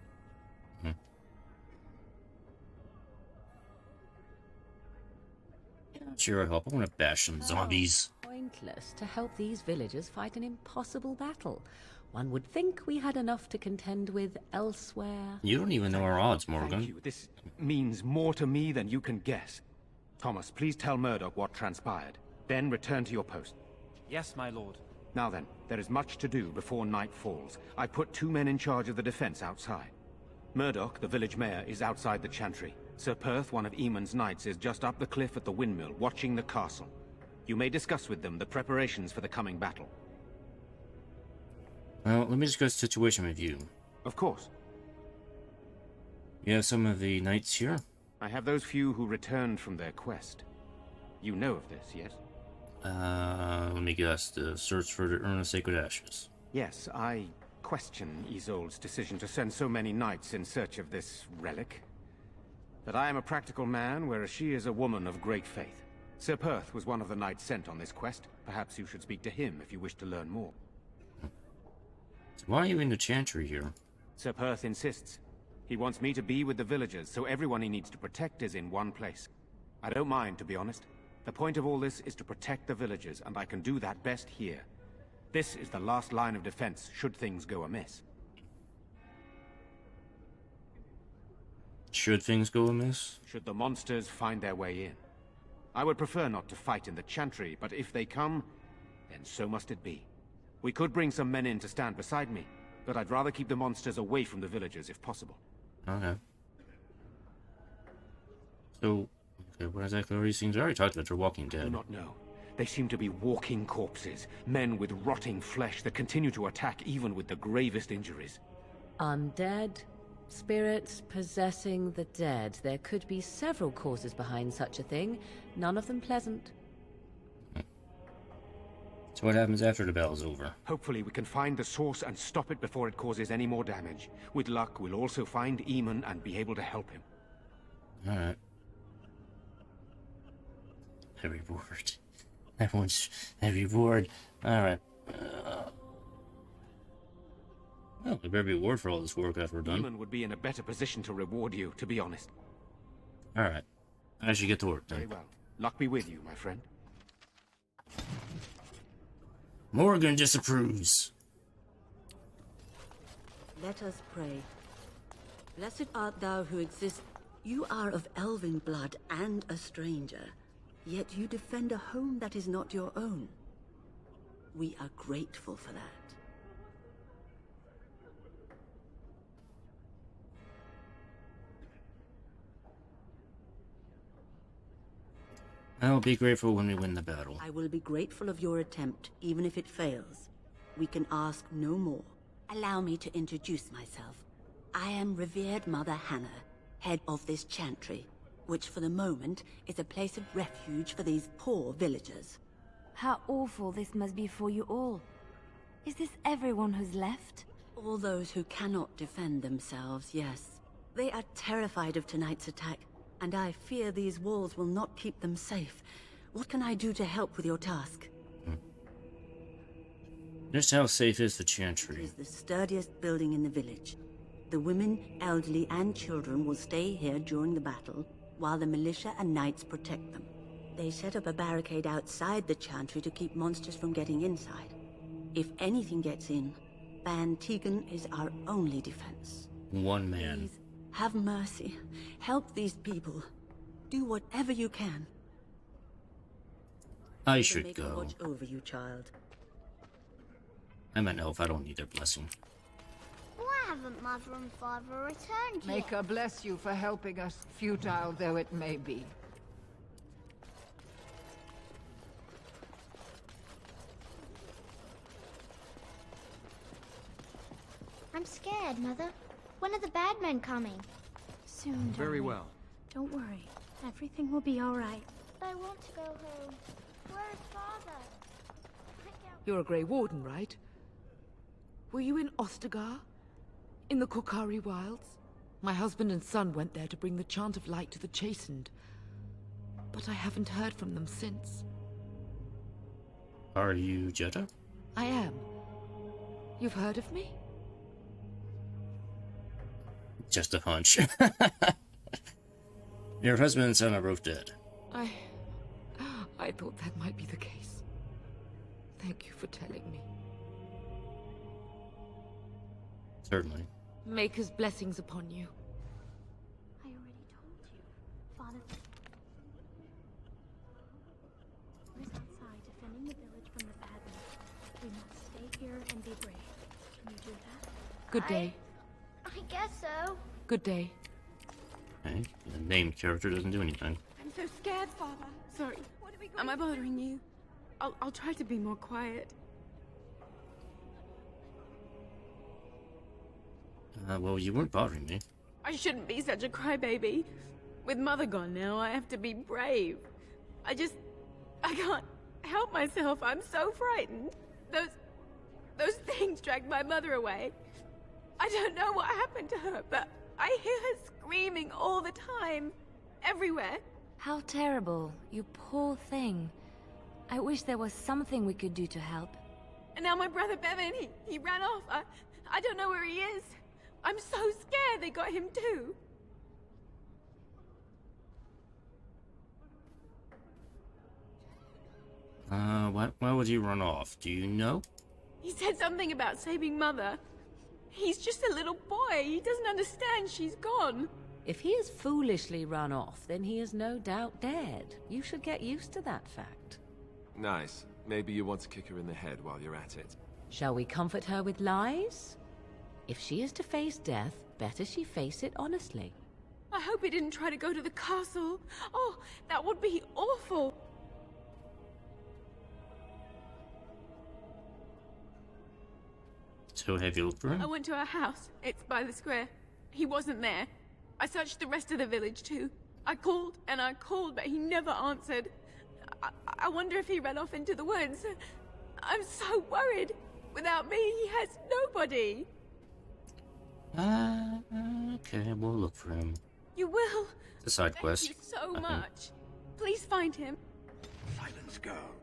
Sure, I hope. I want to bash some zombies. Pointless to help these villagers fight an impossible battle. One would think we had enough to contend with elsewhere. You don't even know our odds, Morgan. Thank you. This means more to me than you can guess. Thomas, please tell Murdoch what transpired. Then return to your post. Yes, my lord. Now then, there is much to do before night falls. I put 2 men in charge of the defense outside. Murdoch, the village mayor, is outside the chantry. Sir Perth, one of Eamon's knights, is just up the cliff at the windmill, watching the castle. You may discuss with them the preparations for the coming battle. Well, let me discuss the situation with you. Of course. You have some of the knights here? I have those few who returned from their quest. You know of this, yes? Let me guess. The search for the Urn of Sacred Ashes. Yes, I question Isolde's decision to send so many knights in search of this relic. But I am a practical man, whereas she is a woman of great faith. Sir Perth was one of the knights sent on this quest. Perhaps you should speak to him if you wish to learn more. So why are you in the chantry here? Sir Perth insists. He wants me to be with the villagers, so everyone he needs to protect is in one place. I don't mind, to be honest. The point of all this is to protect the villagers, and I can do that best here. This is the last line of defense, should things go amiss. Should things go amiss? Should the monsters find their way in. I would prefer not to fight in the chantry, but if they come, then so must it be. We could bring some men in to stand beside me, but I'd rather keep the monsters away from the villagers if possible. Okay. So, okay, what exactly are these things? I already talked about they're Walking I Dead. do not know. They seem to be walking corpses, men with rotting flesh that continue to attack even with the gravest injuries. Undead? Spirits possessing the dead. There could be several causes behind such a thing, none of them pleasant. So what happens after the battle's over? Hopefully we can find the source and stop it before it causes any more damage. With luck, we'll also find Eamon and be able to help him. Alright. Every word. Everyone's every word. Alright. Well, there better be a reward for all this work that we're done. Eamon would be in a better position to reward you, to be honest. Alright. I should get to work then. Very well. Luck be with you, my friend. Morgan disapproves. Let us pray. Blessed art thou who exists. You are of elven blood and a stranger, yet you defend a home that is not your own. We are grateful for that. I'll be grateful when we win the battle. I will be grateful of your attempt, even if it fails. We can ask no more. Allow me to introduce myself. I am revered Mother Hannah, head of this chantry, which for the moment is a place of refuge for these poor villagers. How awful this must be for you all. Is this everyone who's left? All those who cannot defend themselves, yes. They are terrified of tonight's attack, and I fear these walls will not keep them safe. What can I do to help with your task? Just how safe is the It chantry? is the sturdiest building in the village. The women, elderly, and children will stay here during the battle, while the militia and knights protect them. They set up a barricade outside the chantry to keep monsters from getting inside. If anything gets in, Ban Tegan is our only defense. One man. Please, have mercy. Help these people. Do whatever you can. I They'll should make a go. watch over you, child. I'm an elf, I don't need their blessing. Why haven't Mother and Father returned May yet? God bless you for helping us, futile though it may be. I'm scared, Mother. When are the bad men coming? Soon, Very darling. well. Don't worry. Everything will be all right. But I want to go home. Where is Father? You're a Grey Warden, right? Were you in Ostagar? In the Korkari Wilds? My husband and son went there to bring the chant of light to the Chastened. But I haven't heard from them since. Are you Jetta? I am. You've heard of me? Just a hunch. Your husband and son are both dead. I thought that might be the case. Thank you for telling me. Certainly. Maker's blessings upon you. I already told you. Father is outside defending the village from the bad men. We must stay here and be brave. Can you do that? Good day. I guess so. Good day. Okay. The named character doesn't do anything. I'm so scared, Father. Sorry. Am I bothering you? I'll try to be more quiet. Well, you weren't bothering me. I shouldn't be such a crybaby. With Mother gone now, I have to be brave. I can't help myself. I'm so frightened. Those things dragged my mother away. I don't know what happened to her, but I hear her screaming all the time. Everywhere. How terrible. You poor thing. I wish there was something we could do to help. And now my brother Bevan, he ran off. I don't know where he is. I'm so scared they got him too. Why would he run off? Do you know? He said something about saving Mother. He's just a little boy. He doesn't understand she's gone. If he has foolishly run off, then he is no doubt dead. You should get used to that fact. Nice. Maybe you want to kick her in the head while you're at it. Shall we comfort her with lies? If she is to face death, better she face it honestly. I hope he didn't try to go to the castle. Oh, that would be awful. So have you looked for him? I went to our house. It's by the square. He wasn't there. I searched the rest of the village too. I called and I called, but he never answered. I wonder if he ran off into the woods. I'm so worried. Without me, he has nobody. Okay, we'll look for him. You will? It's a side quest. Thank you so much. Please find him. Silence, girl.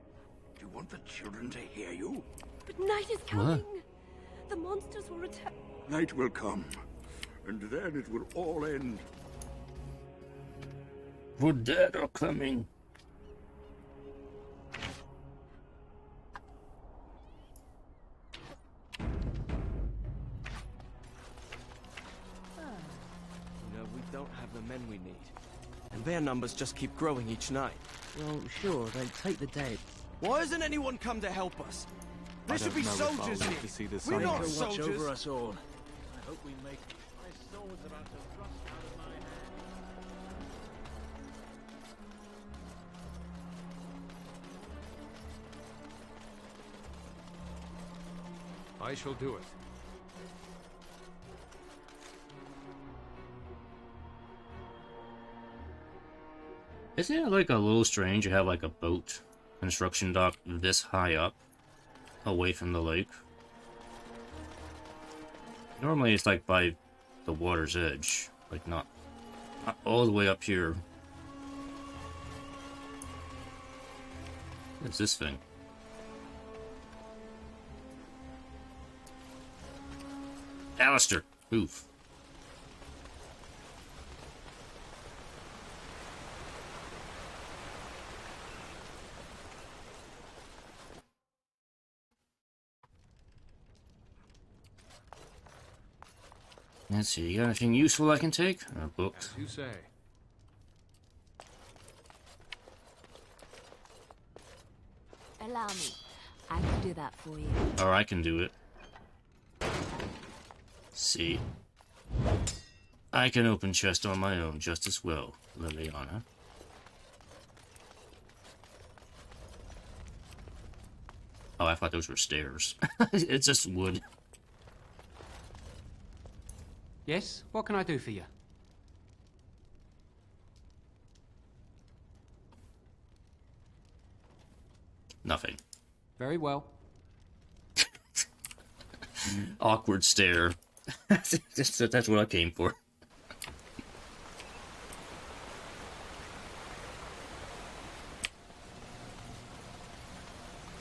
Do you want the children to hear you? But night is coming. The monsters will return. Night will come, and then it will all end. The dead are coming. We don't have the men we need. And their numbers just keep growing each night. Well, sure, they take the dead. Why hasn't anyone come to help us? There should be soldiers here. We're not soldiers. Watch over us all. I hope we make it. My sword's about to rust out of my hand. I shall do it. Isn't it like a little strange to have like a boat construction dock this high up, away from the lake? Normally it's like by the water's edge, like not all the way up here. What's this thing? Alistair! Oof. Let's see, you got anything useful I can take? Books. As you say. Allow me. I can do that for you. Or I can do it. See. I can open chest on my own just as well, Liliana. Oh, I thought those were stairs. It's just wood. Yes? What can I do for you? Nothing. Very well. Awkward stare. That's what I came for.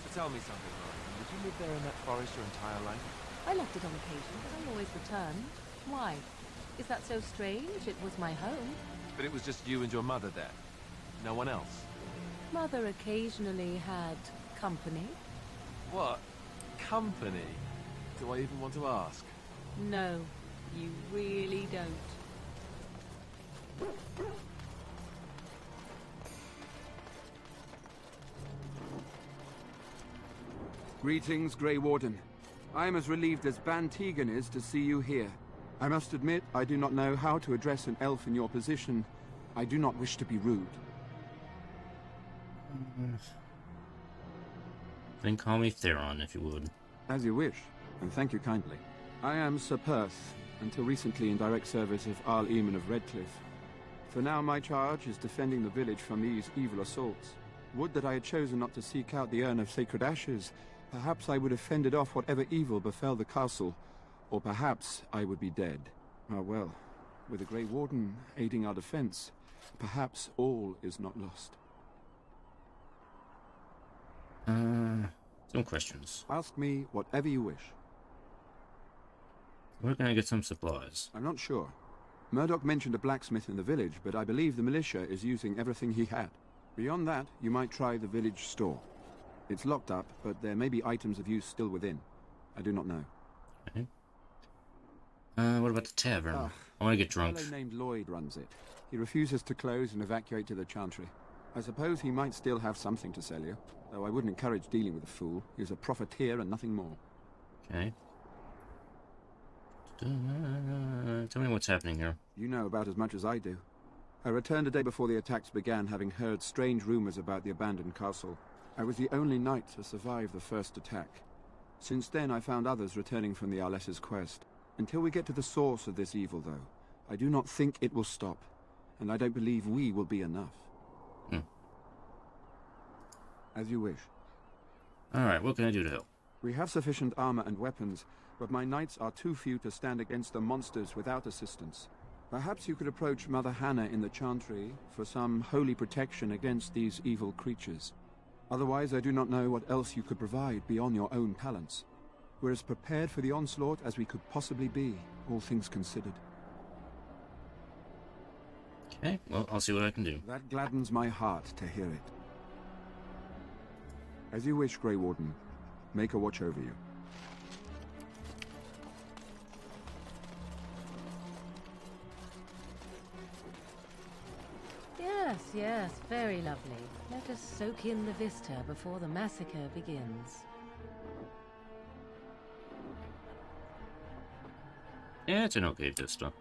So tell me something, Warden. Did you live there in that forest your entire life? I left it on occasion, but I always returned. Why? Is that so strange? It was my home. But it was just you and your mother there? No one else? Mother occasionally had company. What? Company? Do I even want to ask? No, you really don't. Greetings, Grey Warden. I am as relieved as Ban Tegan is to see you here. I must admit, I do not know how to address an elf in your position. I do not wish to be rude. Then call me Theron, if you would. As you wish, and thank you kindly. I am Sir Perth, until recently in direct service of Arl Eamon of Redcliffe. For now, my charge is defending the village from these evil assaults. Would that I had chosen not to seek out the urn of sacred ashes. Perhaps I would have fended off whatever evil befell the castle, or perhaps I would be dead. Ah well, with the Grey Warden aiding our defense, Perhaps all is not lost. Some questions. Ask me whatever you wish. Where can I get some supplies? I'm not sure. Murdoch mentioned a blacksmith in the village, but I believe the militia is using everything he had. Beyond that, you might try the village store. It's locked up, but there may be items of use still within. I do not know. Okay. What about the tavern? I want to get drunk. A fellow named Lloyd runs it. He refuses to close and evacuate to the Chantry. I suppose he might still have something to sell you, though I wouldn't encourage dealing with a fool. He's a profiteer and nothing more. Okay. Tell me what's happening here. You know about as much as I do. I returned a day before the attacks began, having heard strange rumors about the abandoned castle. I was the only knight to survive the first attack. Since then, I found others returning from the Arlessa's quest. Until we get to the source of this evil, though, I do not think it will stop. And I don't believe we will be enough. As you wish. Alright, what can I do to help? We have sufficient armor and weapons, but my knights are too few to stand against the monsters without assistance. Perhaps you could approach Mother Hannah in the Chantry for some holy protection against these evil creatures. Otherwise, I do not know what else you could provide beyond your own talents. We're as prepared for the onslaught as we could possibly be, all things considered. Okay, well, I'll see what I can do. That gladdens my heart to hear it. As you wish, Grey Warden. Make a watch over you. Yes, yes, very lovely. Let us soak in the vista before the massacre begins. Yeah, it's an okay vista.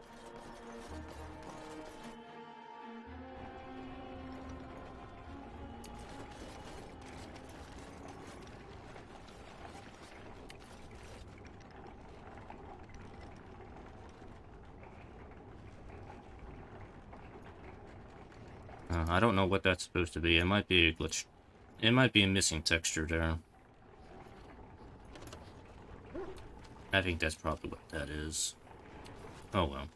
I don't know what that's supposed to be. It might be a glitch. It might be a missing texture there. I think that's probably what that is. Oh well.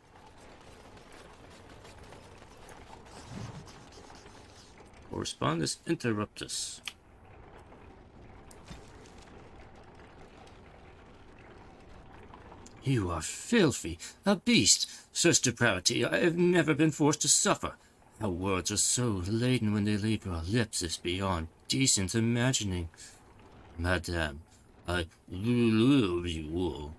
Correspondence interruptus. You are filthy, a beast. Such depravity I have never been forced to suffer. Our words are so laden when they leave your lips is beyond decent imagining. Madame, I love you.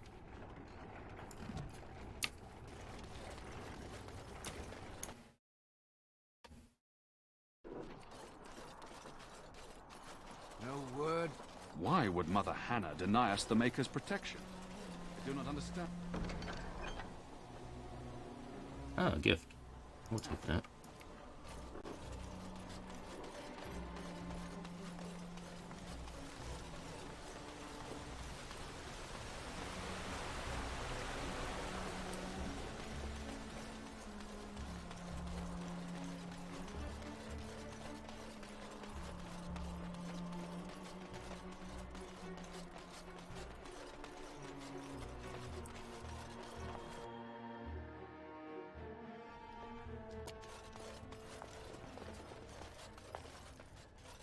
No word? Why would Mother Hannah deny us the Maker's protection? I do not understand. Ah, a gift. We'll take that.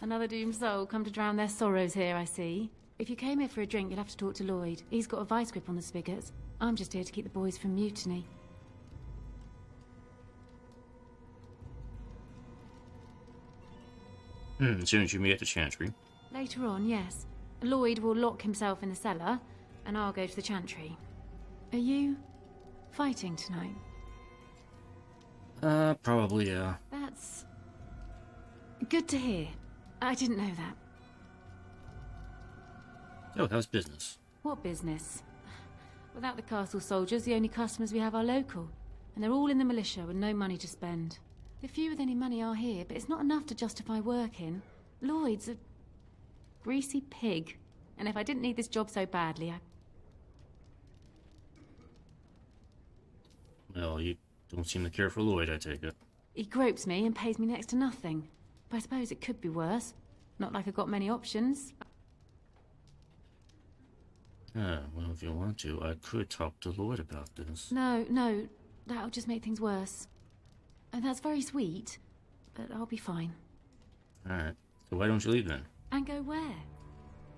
Another doomed soul come to drown their sorrows here, I see. If you came here for a drink, you'll have to talk to Lloyd. He's got a vice grip on the spigots. I'm just here to keep the boys from mutiny. As soon as you meet at the Chantry. Later on, yes. Lloyd will lock himself in the cellar, and I'll go to the Chantry. Are you fighting tonight? Probably, yeah. That's good to hear. I didn't know that. Oh, how's business? What business? Without the castle soldiers, the only customers we have are local. And they're all in the militia with no money to spend. The few with any money are here, but it's not enough to justify working. Lloyd's a greasy pig. And if I didn't need this job so badly, Well, you don't seem to care for Lloyd, I take it. He gropes me and pays me next to nothing. But I suppose it could be worse. Not like I've got many options. Well, if you want to, I could talk to Lloyd about this. No, that'll just make things worse. And that's very sweet, but I'll be fine. Alright. So why don't you leave then? And go where?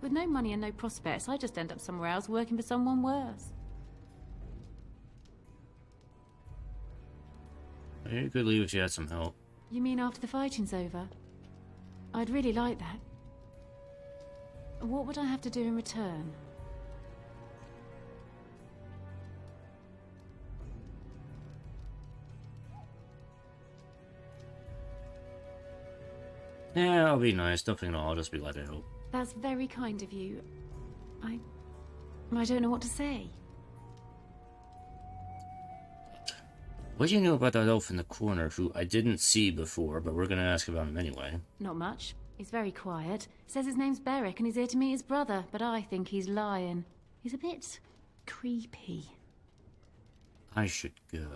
With no money and no prospects, I just end up somewhere else working for someone worse. You could leave if you had some help. You mean after the fighting's over? I'd really like that. What would I have to do in return? Yeah, I'll be nice. Nothing at all. I'll just be glad to help. That's very kind of you. I don't know what to say. What do you know about that elf in the corner who I didn't see before, but we're gonna ask about him anyway? Not much. He's very quiet. Says his name's Beric and he's here to meet his brother, but I think he's lying. He's a bit creepy. I should go.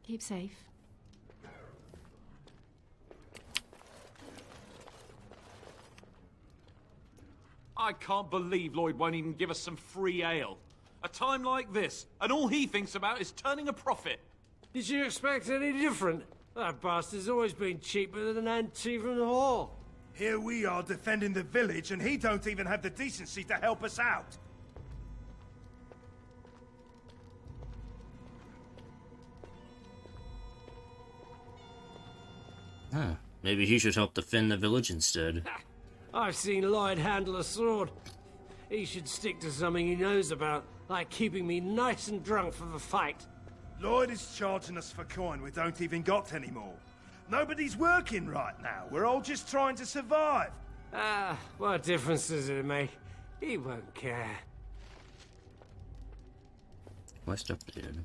Keep safe. I can't believe Lloyd won't even give us some free ale. A time like this, and all he thinks about is turning a profit. Did you expect any different? That bastard's always been cheaper than an ant from the hall. Here we are defending the village, and he don't even have the decency to help us out. Huh. Maybe he should help defend the village instead. I've seen Lloyd handle a sword. He should stick to something he knows about, like keeping me nice and drunk for the fight. Lloyd is charging us for coin we don't even got anymore. Nobody's working right now. We're all just trying to survive. Ah, what difference does it make? He won't care. What's up, dude?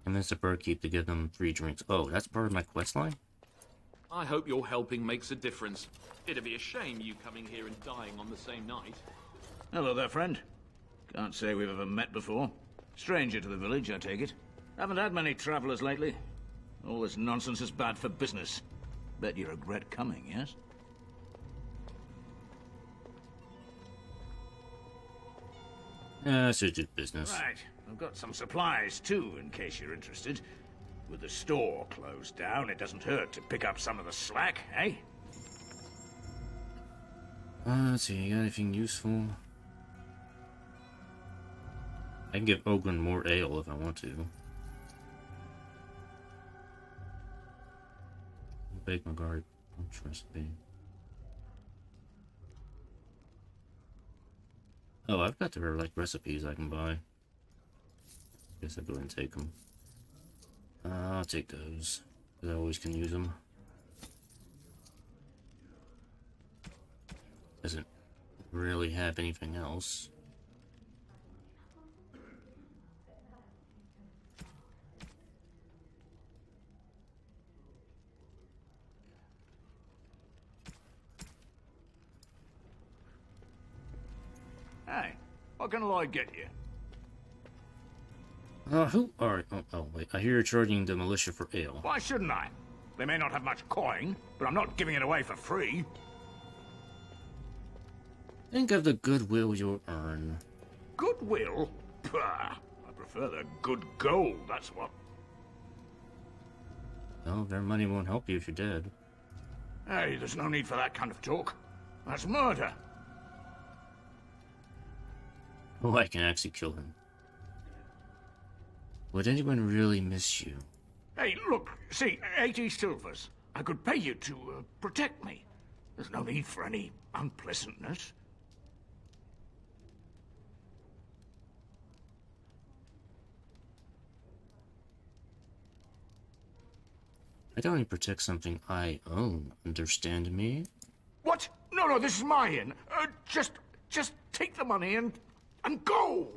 Convince the Birdkeep to give them free drinks. Oh, that's part of my quest line? I hope your helping makes a difference. It'd be a shame you coming here and dying on the same night. Hello there, friend. Can't say we've ever met before. Stranger to the village, I take it. Haven't had many travelers lately. All this nonsense is bad for business. Bet you regret coming, yes? It's just business. Right. I've got some supplies, too, in case you're interested. With the store closed down, it doesn't hurt to pick up some of the slack, eh? Let's see, you got anything useful? I can give Ogren more ale if I want to. Bake my guard punch recipe. Oh, I've got their like recipes I can buy. Guess I'll go ahead and take them. I'll take those, because I always can use them. Doesn't really have anything else. Hey, what can Lloyd get you? Who are... Oh, wait. I hear you're charging the militia for ale. Why shouldn't I? They may not have much coin, but I'm not giving it away for free. Think of the goodwill you'll earn. Goodwill? Pah! I prefer the good gold, that's what. No, their money won't help you if you're dead. Hey, there's no need for that kind of talk. That's murder. Oh, I can actually kill him. Would anyone really miss you? Hey, look, see, 80 silvers. I could pay you to protect me. There's no need for any unpleasantness. I'd only protect something I own, understand me? What? No, this is my inn. Just take the money and go!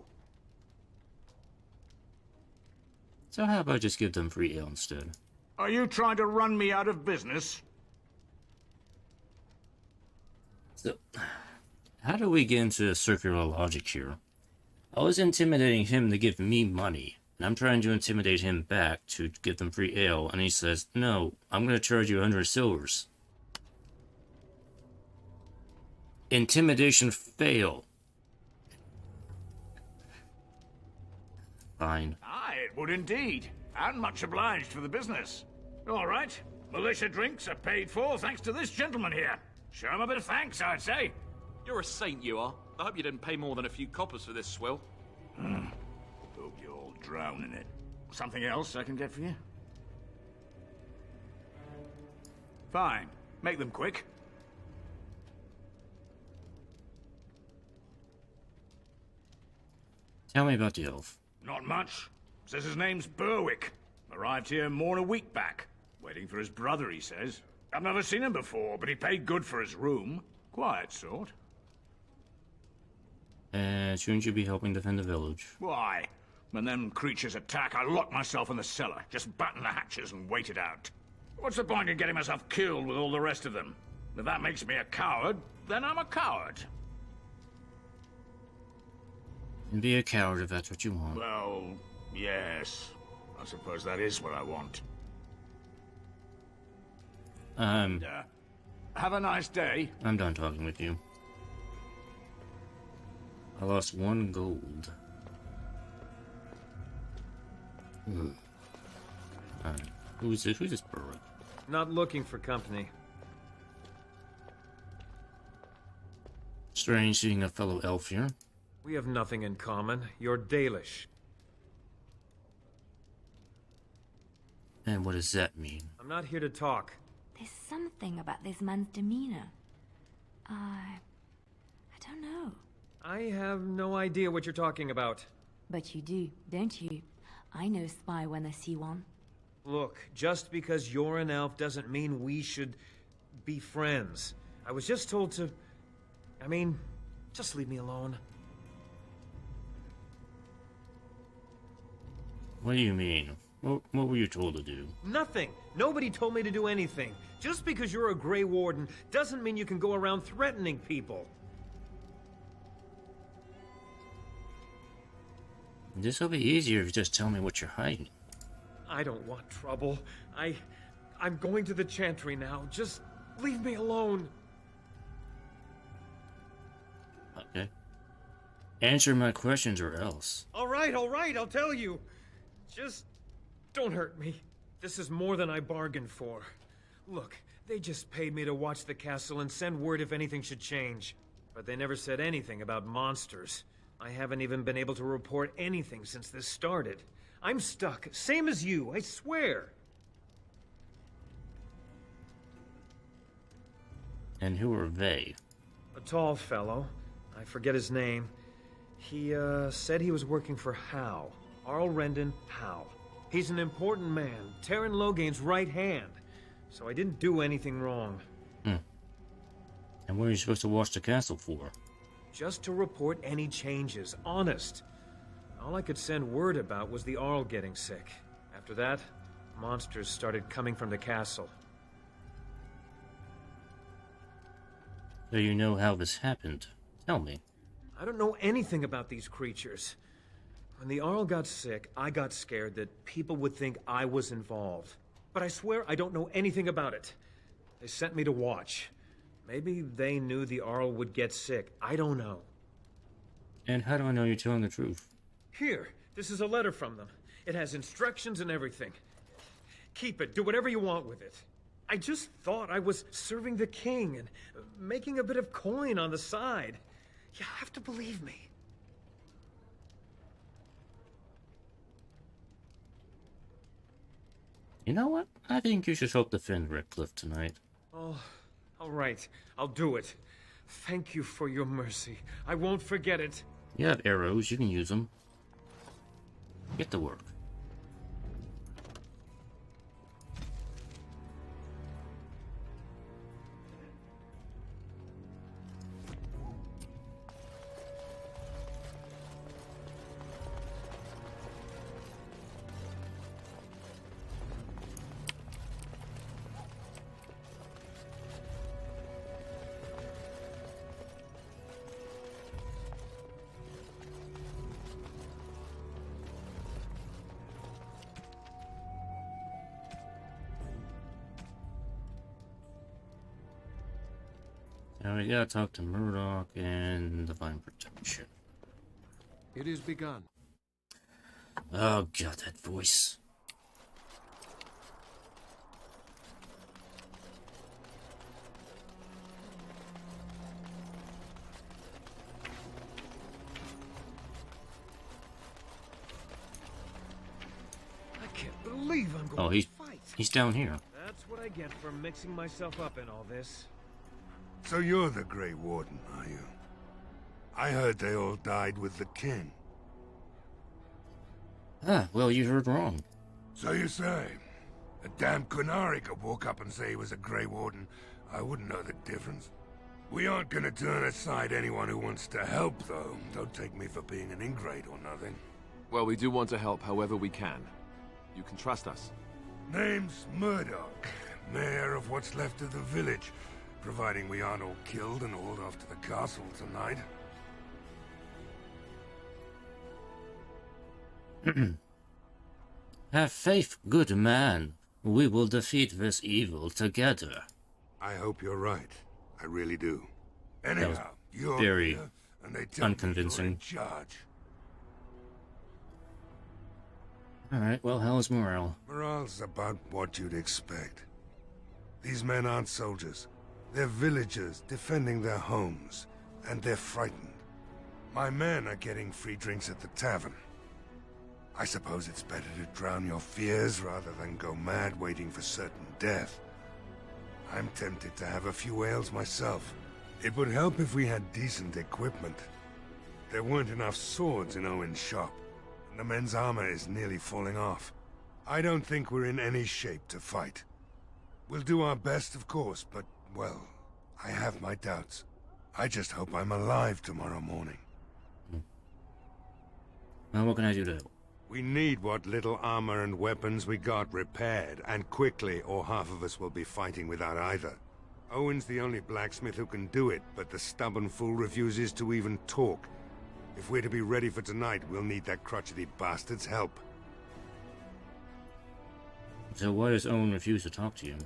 So how about just give them free ale instead? Are you trying to run me out of business? So, how do we get into a circular logic here? I was intimidating him to give me money, and I'm trying to intimidate him back to give them free ale, and he says, no, I'm going to charge you 100 silvers. Intimidation fail. Fine. Aye, it would indeed. And much obliged for the business. All right. Militia drinks are paid for thanks to this gentleman here. Show him a bit of thanks, I'd say. You're a saint, you are. I hope you didn't pay more than a few coppers for this swill. Hope you all drown in it. Something else I can get for you? Fine. Make them quick. Tell me about the elf. Not much. Says his name's Berwick. Arrived here more than a week back. Waiting for his brother, he says. I've never seen him before, but he paid good for his room. Quiet sort. And shouldn't you be helping defend the village? Why? When them creatures attack, I lock myself in the cellar. Just batten the hatches and wait it out. What's the point in getting myself killed with all the rest of them? If that makes me a coward, then I'm a coward. And be a coward if that's what you want. Well, yes. I suppose that is what I want. Have a nice day. I'm done talking with you. I lost 1 gold. Who's this? Who's this Berwick? Not looking for company. Strange seeing a fellow elf here. We have nothing in common. You're Dalish. And what does that mean? I'm not here to talk. There's something about this man's demeanor. I don't know. I have no idea what you're talking about. But you do, don't you? I know spy when I see one. Look, just because you're an elf doesn't mean we should be friends. I was just told to... I mean, just leave me alone. What do you mean? What were you told to do? Nothing. Nobody told me to do anything. Just because you're a Grey Warden doesn't mean you can go around threatening people. This will be easier if you just tell me what you're hiding. I don't want trouble. I'm going to the Chantry now. Just leave me alone. Okay. Answer my questions or else. All right, I'll tell you. Just don't hurt me. This is more than I bargained for. Look, they just paid me to watch the castle and send word if anything should change. But they never said anything about monsters. I haven't even been able to report anything since this started. I'm stuck, same as you, I swear. And who are they? A tall fellow. I forget his name. He, said he was working for Howe. Arl Howe. He's an important man, Terran Logain's right hand. So I didn't do anything wrong. And what are you supposed to watch the castle for? Just to report any changes, honest. All I could send word about was the Arl getting sick. After that, monsters started coming from the castle. So you know how this happened. Tell me. I don't know anything about these creatures. When the Arl got sick, I got scared that people would think I was involved. But I swear I don't know anything about it. They sent me to watch. Maybe they knew the Arl would get sick. I don't know. And how do I know you're telling the truth? Here, this is a letter from them. It has instructions and everything. Keep it. Do whatever you want with it. I just thought I was serving the king and making a bit of coin on the side. You have to believe me. You know what? I think you should help defend Redcliffe tonight. Oh, all right. I'll do it. Thank you for your mercy. I won't forget it. You have arrows. You can use them. Get to work. Now we gotta talk to Murdoch and Divine Protection. It is begun. Oh god, that voice. I can't believe I'm going to fight. He's down here. That's what I get for mixing myself up in all this. So you're the Grey Warden, are you? I heard they all died with the king. Ah, well, you heard wrong. So you say? A damn Qunari could walk up and say he was a Grey Warden. I wouldn't know the difference. We aren't gonna turn aside anyone who wants to help, though. Don't take me for being an ingrate or nothing. Well, we do want to help however we can. You can trust us. Name's Murdoch, mayor of what's left of the village, providing we aren't all killed and hauled off to the castle tonight. Have faith, good man. We will defeat this evil together. I hope you're right. I really do. Anyhow, you're very here, and they tell me unconvincing. you're in charge. Alright, well, how's morale? Morale's about what you'd expect. These men aren't soldiers. They're villagers defending their homes, and they're frightened. My men are getting free drinks at the tavern. I suppose it's better to drown your fears rather than go mad waiting for certain death. I'm tempted to have a few ales myself. It would help if we had decent equipment. There weren't enough swords in Owen's shop, and the men's armor is nearly falling off. I don't think we're in any shape to fight. We'll do our best, of course, but, well, I have my doubts. I just hope I'm alive tomorrow morning. Well, what can I do to help? We need what little armor and weapons we got repaired, and quickly, or half of us will be fighting without either. Owen's the only blacksmith who can do it, but the stubborn fool refuses to even talk. If we're to be ready for tonight, we'll need that crotchety bastard's help. So why does Owen refuse to talk to you?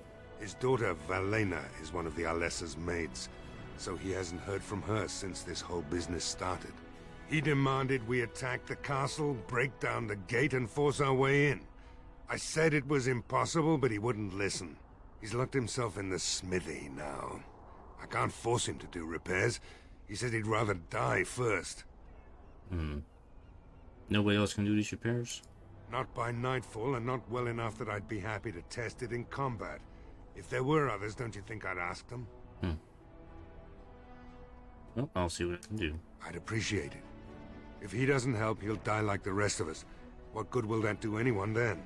His daughter, Valena, is one of the Alessa's maids, so he hasn't heard from her since this whole business started. He demanded we attack the castle, break down the gate, and force our way in. I said it was impossible, but he wouldn't listen. He's locked himself in the smithy now. I can't force him to do repairs. He said he'd rather die first. Nobody else can do these repairs? Not by nightfall, and not well enough that I'd be happy to test it in combat. If there were others, don't you think I'd ask them? Well, I'll see what I can do. I'd appreciate it. If he doesn't help, he'll die like the rest of us. What good will that do anyone then?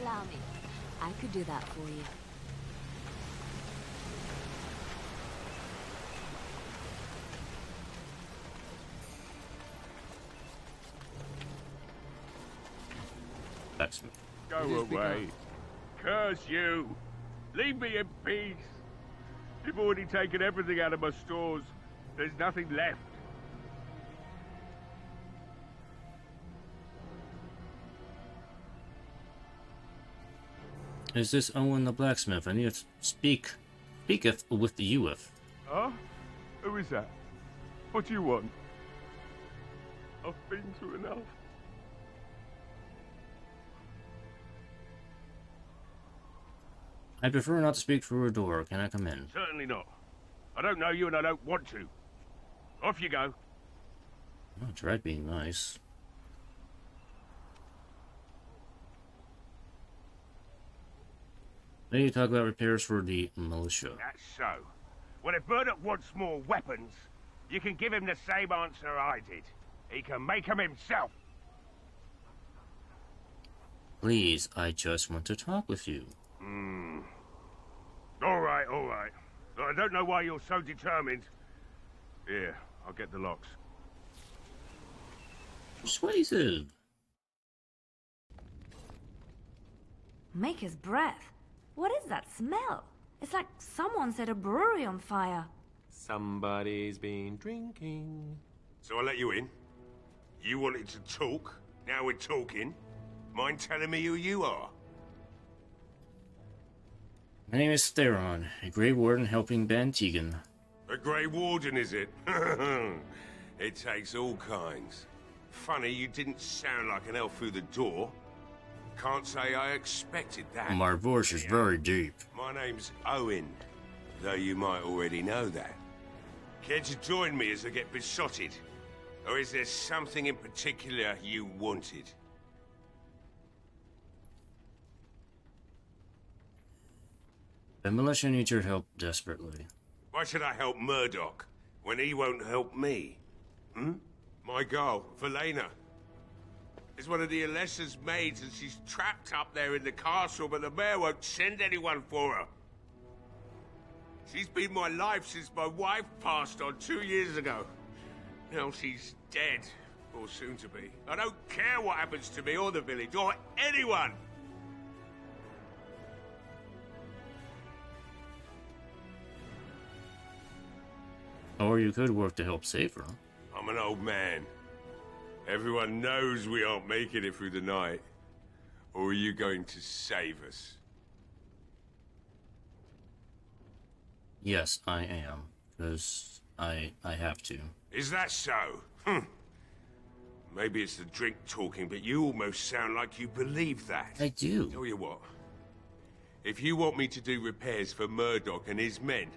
Allow me. I could do that for you. Blacksmith. Go away. Curse you. Leave me in peace. You've already taken everything out of my stores. There's nothing left. Is this Owen the blacksmith? I need to speaketh with the youth. Huh? Who is that? What do you want? I've been through enough. I prefer not to speak through a door. Can I come in? Certainly not. I don't know you and I don't want to. Off you go. I tried being nice. I need to talk about repairs for the militia. That's so. Well, if Murdoch wants more weapons, you can give him the same answer I did. He can make them himself. Please, I just want to talk with you. All right, all right. But I don't know why you're so determined. Here, I'll get the locks. Persuasive. Maker's breath. What is that smell? It's like someone set a brewery on fire. Somebody's been drinking. So I let you in. You wanted to talk. Now we're talking. Mind telling me who you are? My name is Theron, a Grey Warden helping Ban Tegan. A Grey Warden, is it? It takes all kinds. Funny, you didn't sound like an elf through the door. Can't say I expected that. My voice is very deep. My name's Owen, though you might already know that. Care to join me as I get besotted? Or is there something in particular you wanted? The militia needs your help desperately. Why should I help Murdoch when he won't help me? My girl, Valena, is one of the Alessa's maids and she's trapped up there in the castle, but the mayor won't send anyone for her. She's been my life since my wife passed on 2 years ago. Now she's dead, or soon to be. I don't care what happens to me or the village, or anyone! Or you could work to help save her. I'm an old man. Everyone knows we aren't making it through the night. Or are you going to save us? Yes, I am. Because I have to. Is that so? Maybe it's the drink talking, but you almost sound like you believe that. I do. Tell you what. If you want me to do repairs for Murdoch and his men,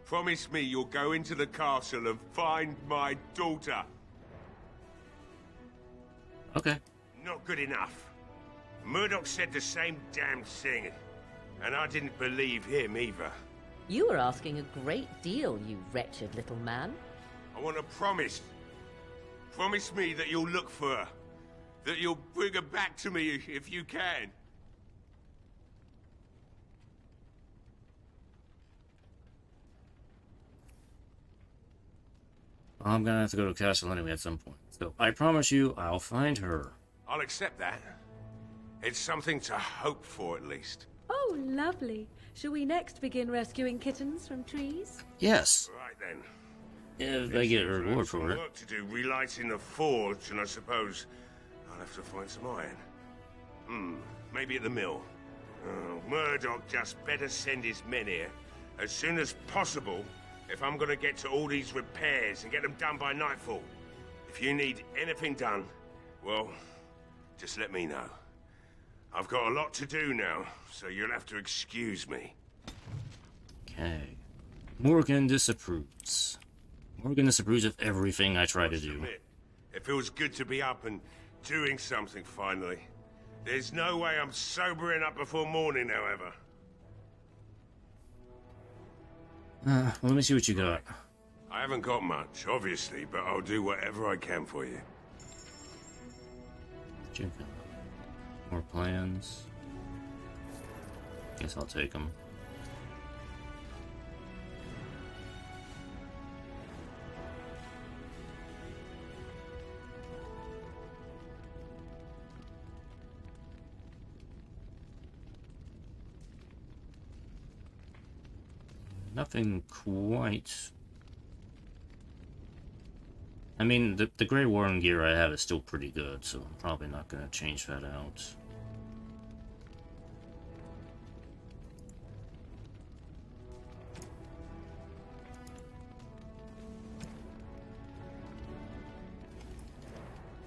promise me you'll go into the castle and find my daughter. Okay. Not good enough. Murdoch said the same damn thing, and I didn't believe him either. You were asking a great deal, you wretched little man. I want a promise. Promise me that you'll look for her. That you'll bring her back to me if you can. Well, I'm gonna have to go to the castle anyway at some point. So I promise you, I'll find her. I'll accept that. It's something to hope for, at least. Oh, lovely. Shall we next begin rescuing kittens from trees? Yes. Right then. If I get a reward for it. Work to do relighting the forge, and I suppose I'll have to find some iron. Maybe at the mill. Oh, Murdoch just better send his men here as soon as possible if I'm gonna get to all these repairs and get them done by nightfall. If you need anything done, well, just let me know. I've got a lot to do now, so you'll have to excuse me. Okay. Morgan disapproves. Morgan disapproves of everything I try to do. It feels good to be up and doing something finally. There's no way I'm sobering up before morning, however. Let me see what you got. I haven't got much, obviously, but I'll do whatever I can for you. Chicken. More plans. Guess I'll take them. Nothing quite. I mean, the Grey Warden gear I have is still pretty good, so I'm probably not going to change that out.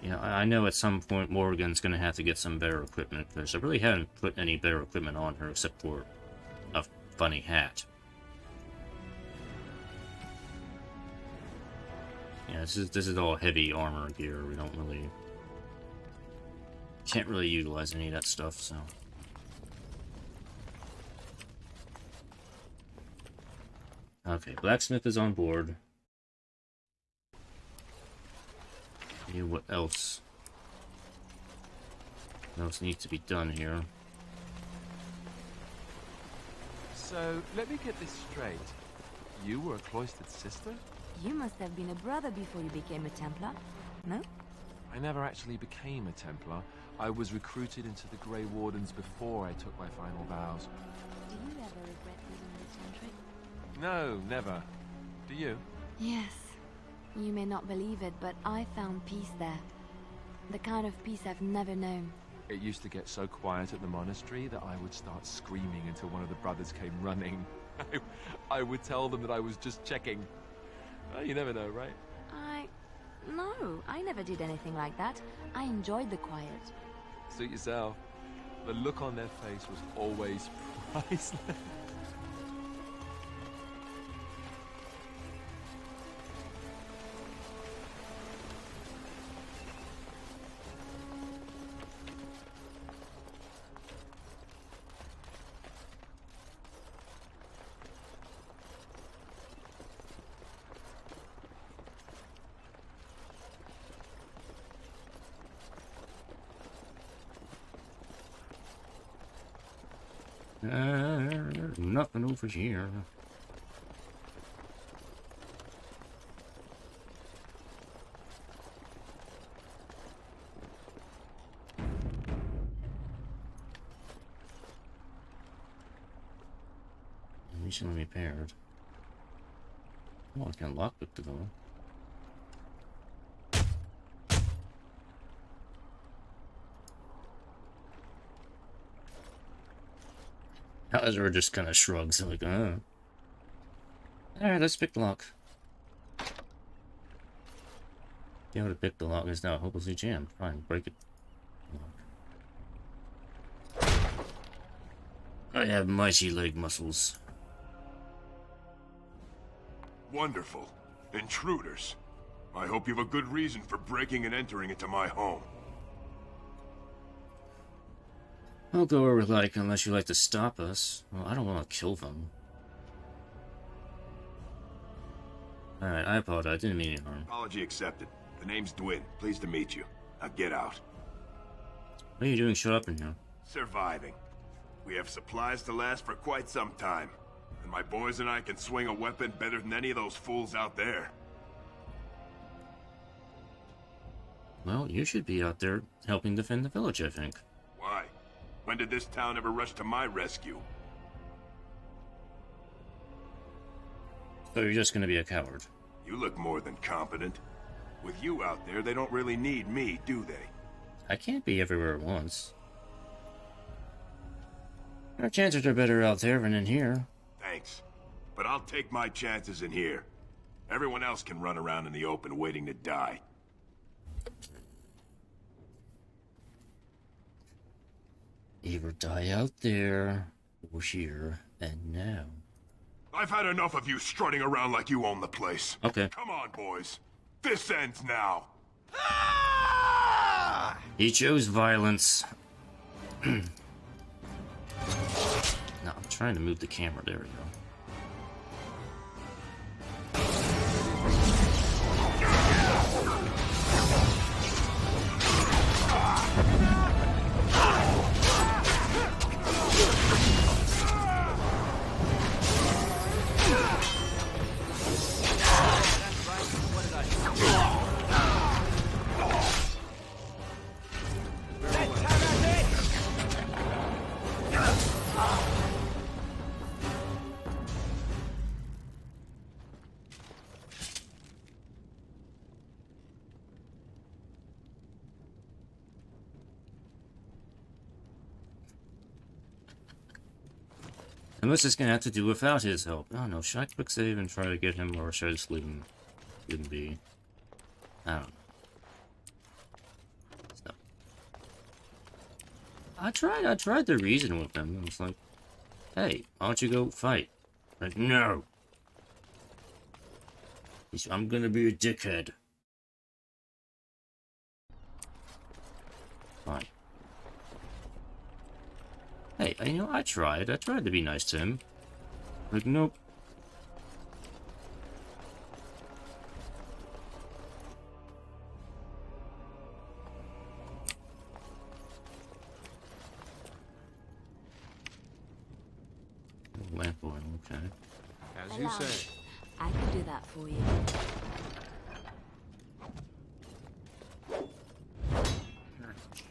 Yeah, I know at some point Morgan's going to have to get some better equipment, because I really haven't put any better equipment on her except for a funny hat. Yeah, this is all heavy armor gear. We can't really utilize any of that stuff, so. Okay, blacksmith is on board. See what else needs to be done here. So, let me get this straight. You were a cloistered sister? You must have been a brother before you became a Templar, no? I never actually became a Templar. I was recruited into the Grey Wardens before I took my final vows. Do you ever regret leaving the Chantry? No, never. Do you? Yes. You may not believe it, but I found peace there. The kind of peace I've never known. It used to get so quiet at the monastery that I would start screaming until one of the brothers came running. I would tell them that I was just checking. You never know, right? No, I never did anything like that. I enjoyed the quiet. Suit yourself. The look on their face was always priceless. Nothing over here. Recently repaired. Oh, I can lockpick the door. Ezra just kind of shrugs, like, Alright, let's pick the lock. Be able to pick the lock is now hopelessly jammed. Fine, break it. I have mighty leg muscles. Wonderful. Intruders. I hope you have a good reason for breaking and entering into my home. I'll go where we like, unless you like to stop us. Well, I don't want to kill them. Alright, I apologize. I didn't mean any harm. Apology accepted. The name's Dwin. Pleased to meet you. Now get out. What are you doing? Shut up in here. Surviving. We have supplies to last for quite some time. And my boys and I can swing a weapon better than any of those fools out there. Well, you should be out there helping defend the village, I think. Why? When did this town ever rush to my rescue? So you're just gonna be a coward. You look more than competent. With you out there, they don't really need me, do they? I can't be everywhere at once. Our chances are better out there than in here. Thanks. But I'll take my chances in here. Everyone else can run around in the open waiting to die. Either die out there, or here, and now. I've had enough of you strutting around like you own the place. Okay. Come on, boys. This ends now. He chose violence. No, I'm trying to move the camera. There we go. Unless it's gonna have to do without his help. Oh no, should I quick save and try to get him, or should I just leave him be? I don't know. So. I tried to reason with him. I was like, hey, why don't you go fight? Like, no. I'm gonna be a dickhead. Fine. Hey, you know, I tried to be nice to him. Like, nope. Lamp oil, okay. As you say. I can do that for you.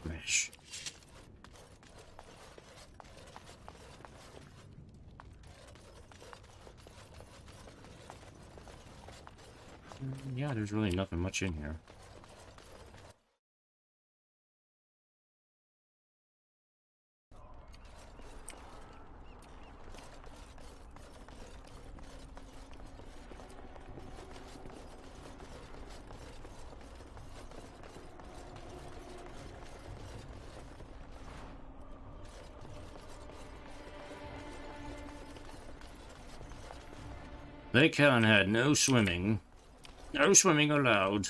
Smash. Yeah, there's really nothing much in here. Lake Helen had no swimming. No swimming allowed.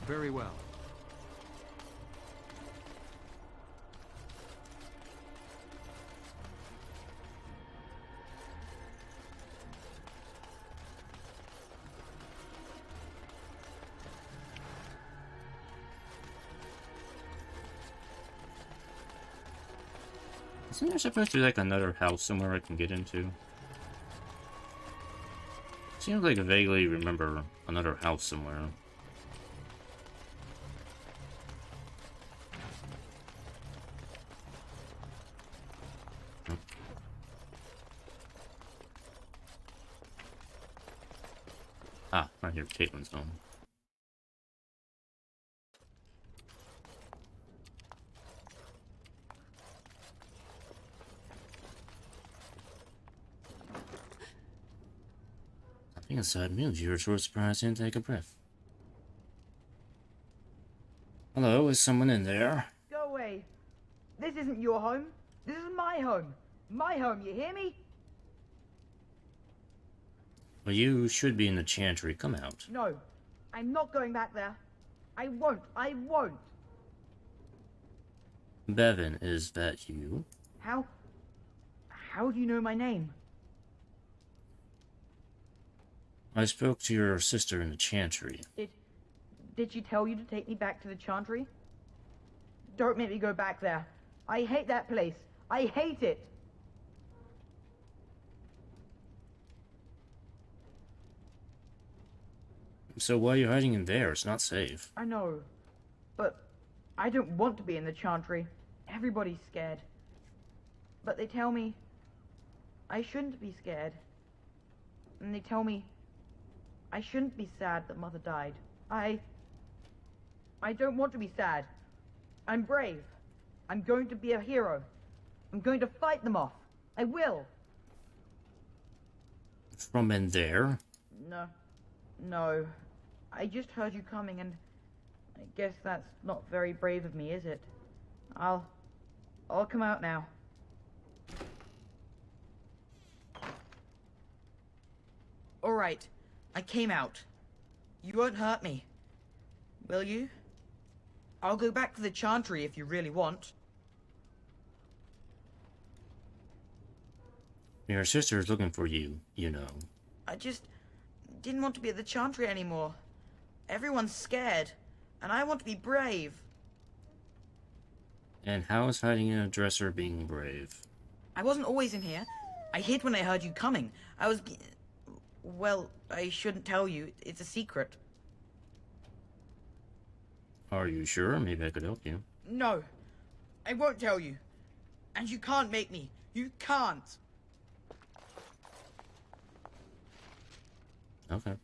Very well. Isn't there supposed to be like another house somewhere I can get into? Seems like I vaguely remember another house somewhere. Ah, right here, Caitlin's home. Nothing inside moves you. You're sort of surprised and take a breath. Hello, is someone in there? Go away. This isn't your home. This is my home. My home, you hear me? Well, you should be in the chantry. Come out. No, I'm not going back there. I won't. I won't. Bevan, is that you? How do you know my name? I spoke to your sister in the chantry. Did she tell you to take me back to the chantry? Don't make me go back there. I hate that place. I hate it. So why are you hiding in there? It's not safe. I know, but I don't want to be in the chantry. Everybody's scared. But they tell me I shouldn't be scared. And they tell me I shouldn't be sad that Mother died. I don't want to be sad. I'm brave. I'm going to be a hero. I'm going to fight them off. I will. From in there? No. I just heard you coming, and I guess that's not very brave of me, is it? I'll come out now. All right. I came out. You won't hurt me. Will you? I'll go back to the chantry if you really want. Your sister is looking for you, you know. I just didn't want to be at the chantry anymore. Everyone's scared, and I want to be brave. And how is hiding in a dresser being brave? I wasn't always in here. I hid when I heard you coming. Well, I shouldn't tell you. It's a secret. Are you sure? Maybe I could help you. No. I won't tell you. And you can't make me. You can't. Okay.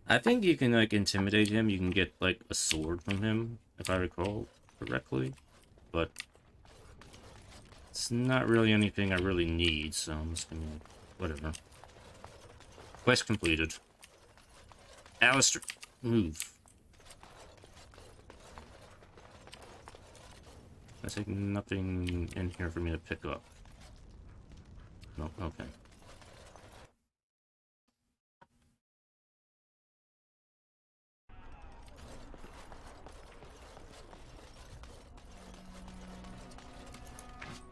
I think you can, like, intimidate him. You can get, like, a sword from him, if I recall correctly. But it's not really anything I really need, so I'm just gonna... whatever. Quest completed. Alistair, move. I think nothing in here for me to pick up. No, okay.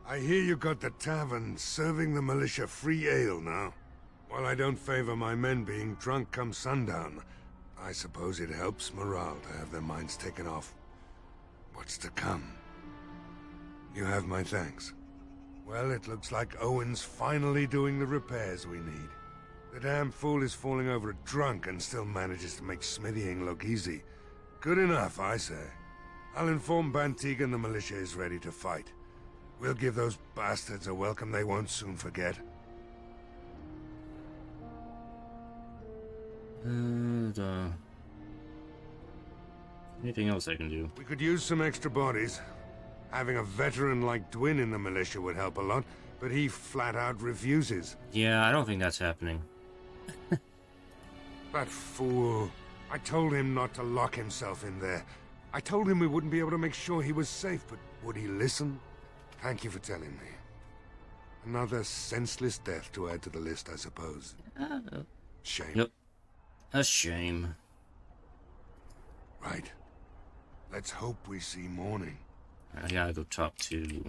I hear you got the tavern serving the militia free ale now. While I don't favor my men being drunk come sundown, I suppose it helps morale to have their minds taken off what's to come. You have my thanks. Well, it looks like Owen's finally doing the repairs we need. The damn fool is falling over drunk and still manages to make smithying look easy. Good enough, I say. I'll inform Bantigan the militia is ready to fight. We'll give those bastards a welcome they won't soon forget. And, anything else I can do? We could use some extra bodies. Having a veteran like Dwin in the militia would help a lot, but he flat out refuses. Yeah, I don't think that's happening. That fool. I told him not to lock himself in there. I told him we wouldn't be able to make sure he was safe, but would he listen? Thank you for telling me. Another senseless death to add to the list, I suppose. Shame. Yep. A shame. Right. Let's hope we see morning. I gotta go talk to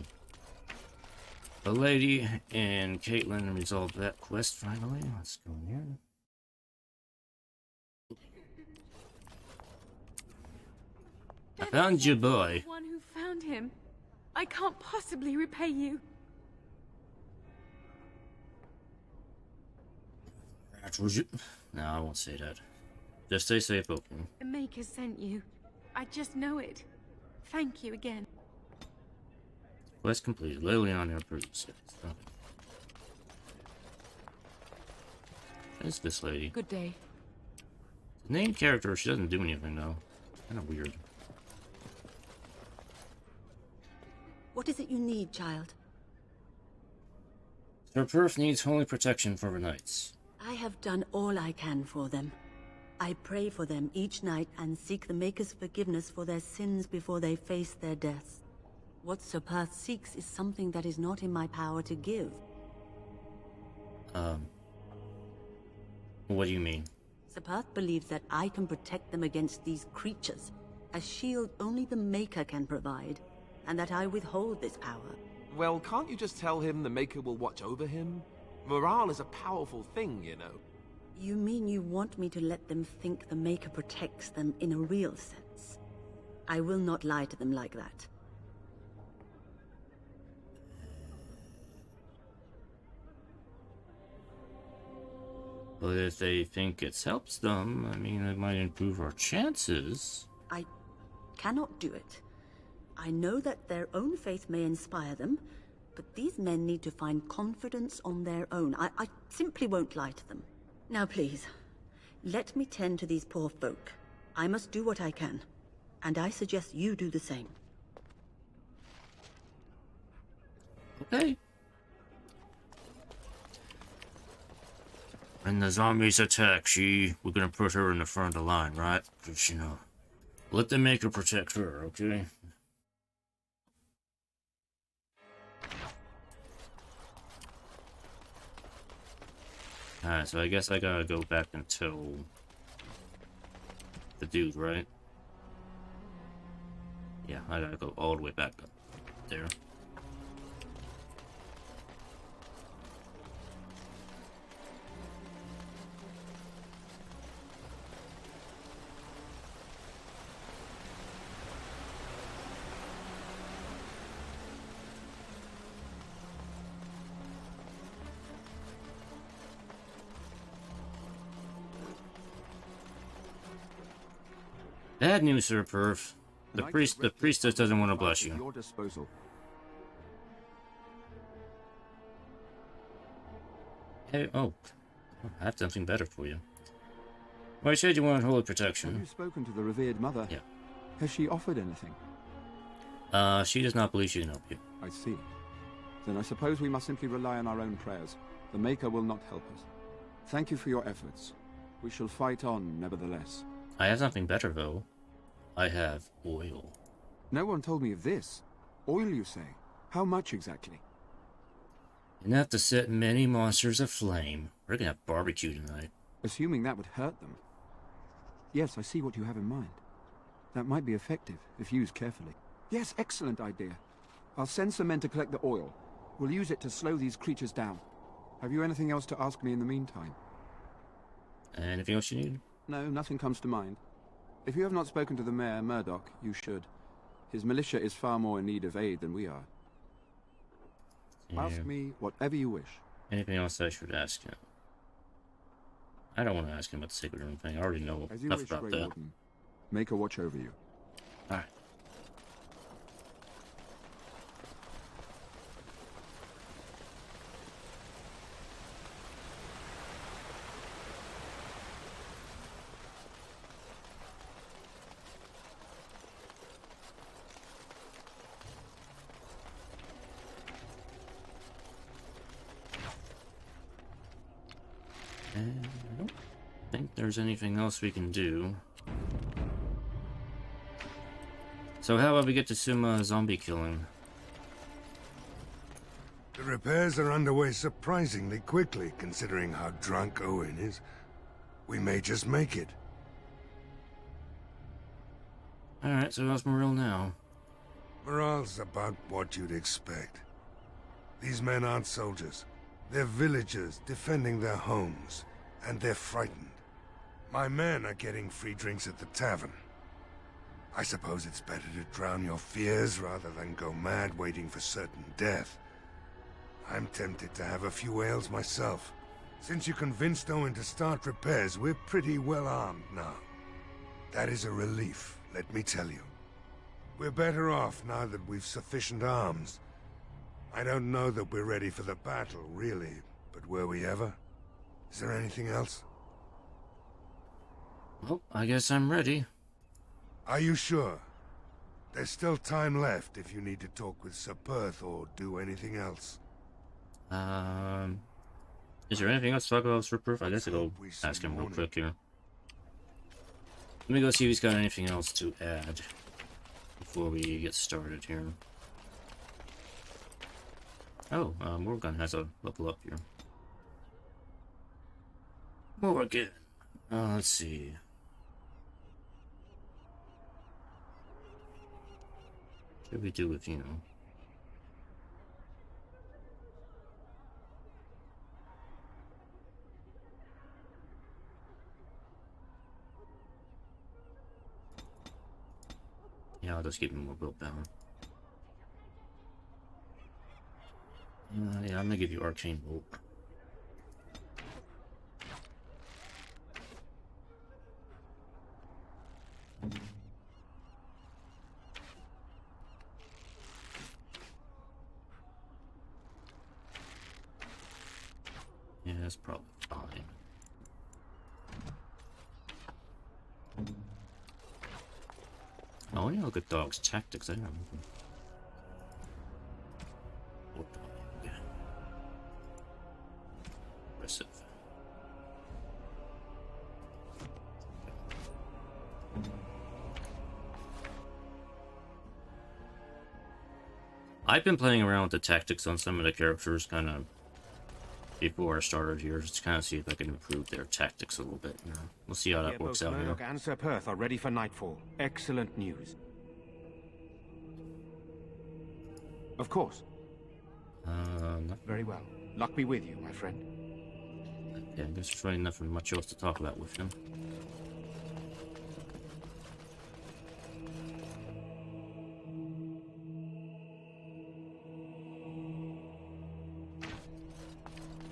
the lady and Caitlin and resolve that quest finally. Let's go in here. I found your boy. The one who found him. I can't possibly repay you. No, I won't say that. Just stay safe, okay? The Maker sent you. I just know it. Thank you again. Quest completed. Liliana approves. Who's this lady? Good day. The named character, she doesn't do anything though. Kind of weird. What is it you need, child? Sir Perth needs holy protection for her knights. I have done all I can for them. I pray for them each night and seek the Maker's forgiveness for their sins before they face their deaths. What Sir Perth seeks is something that is not in my power to give. What do you mean? Sir Perth believes that I can protect them against these creatures, a shield only the Maker can provide, and that I withhold this power. Well, can't you just tell him the Maker will watch over him? Morale is a powerful thing, you know. You mean you want me to let them think the Maker protects them in a real sense? I will not lie to them like that. But if they think it helps them, I mean, it might improve our chances. I cannot do it. I know that their own faith may inspire them, but these men need to find confidence on their own. I simply won't lie to them. Now please, let me tend to these poor folk. I must do what I can, and I suggest you do the same. Okay. When the zombies attack, we're gonna put her in the front of the line, right? Because, you know, let the Maker protect her, okay? Alright, so I guess I gotta go back and tell the dude, right? Yeah, I gotta go all the way back up there. Bad news, Sir Perf. The priestess doesn't want to bless you. Your disposal. Hey, oh, I have something better for you. Well, you said you wanted holy protection. Have you spoken to the revered mother? Yeah. Has she offered anything? She does not believe she can help you. I see. Then I suppose we must simply rely on our own prayers. The Maker will not help us. Thank you for your efforts. We shall fight on, nevertheless. I have something better, though. I have oil. No one told me of this. Oil, you say? How much exactly? Enough to set many monsters aflame. We're gonna have barbecue tonight. Assuming that would hurt them. Yes, I see what you have in mind. That might be effective, if used carefully. Yes, excellent idea. I'll send some men to collect the oil. We'll use it to slow these creatures down. Have you anything else to ask me in the meantime? Anything else you need? No, nothing comes to mind. If you have not spoken to the Mayor, Murdoch, you should. His militia is far more in need of aid than we are. Yeah. Ask me whatever you wish. Anything else I should ask him? I don't want to ask him about the sacred room thing. I already know As you enough wish, about Grey that. Warden. Make a watch over you. Alright. And I don't think there's anything else we can do. So how about we get to some zombie killing? The repairs are underway surprisingly quickly, considering how drunk Owen is. We may just make it. Alright, so how's morale now? Morale's about what you'd expect. These men aren't soldiers. They're villagers defending their homes, and they're frightened. My men are getting free drinks at the tavern. I suppose it's better to drown your fears rather than go mad waiting for certain death. I'm tempted to have a few ales myself. Since you convinced Owen to start repairs, we're pretty well armed now. That is a relief, let me tell you. We're better off now that we've sufficient arms. I don't know that we're ready for the battle, really, but were we ever? Is there anything else? Well, I guess I'm ready. Are you sure? There's still time left if you need to talk with Sir Perth or do anything else. Is there anything else to talk about with Sir Perth? I guess I'll go ask him real quick here. Let me go see if he's got anything else to add before we get started here. Oh, Morgan has a level up here. Morgan. Let's see. What should we do with you? Yeah, I'll just give him more willpower. Yeah, I'm gonna give you Arcane Bolt. Yeah, that's probably fine. Oh yeah, look at Dog's tactics. I don't know. Aggressive. I've been playing around with the tactics on some of the characters kind of before I started here, just to kind of see if I can improve their tactics a little bit. You know, we'll see how that works out here. Murdoch and Sir Perth are ready for nightfall. Excellent news. Of course. Very well. Luck be with you, my friend. Yeah, I guess there's really nothing much else to talk about with him.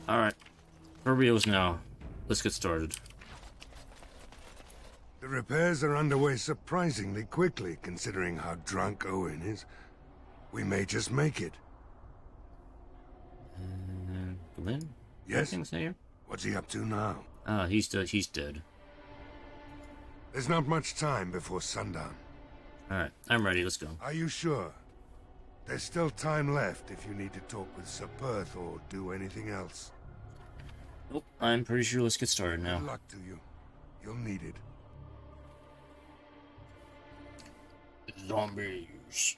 Alright, for reals now. Let's get started. The repairs are underway surprisingly quickly, considering how drunk Owen is. We may just make it. Glenn? Yes? Here? What's he up to now? He's dead. There's not much time before sundown. Alright, I'm ready, let's go. Are you sure? There's still time left if you need to talk with Sir Perth or do anything else. Nope, I'm pretty sure let's get started now. Good luck to you. You'll need it. Zombies.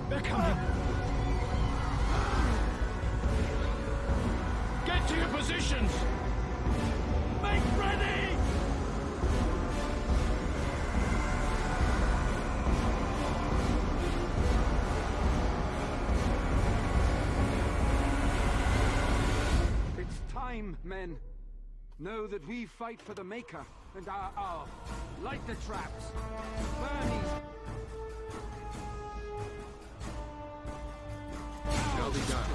They're coming! Get to your positions! Make ready! It's time, men. Know that we fight for the Maker and our Arl. Light the traps. Burn these. Shall be done.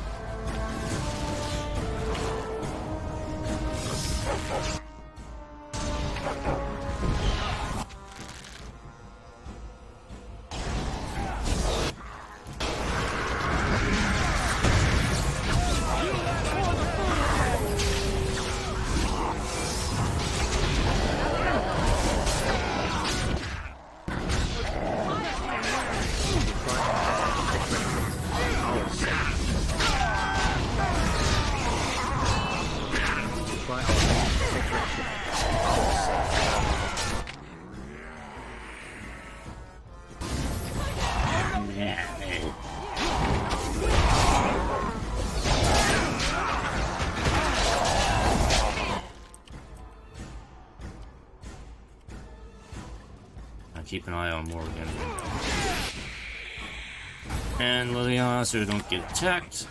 keep an eye on Morgan. And Liliana, so we don't get attacked.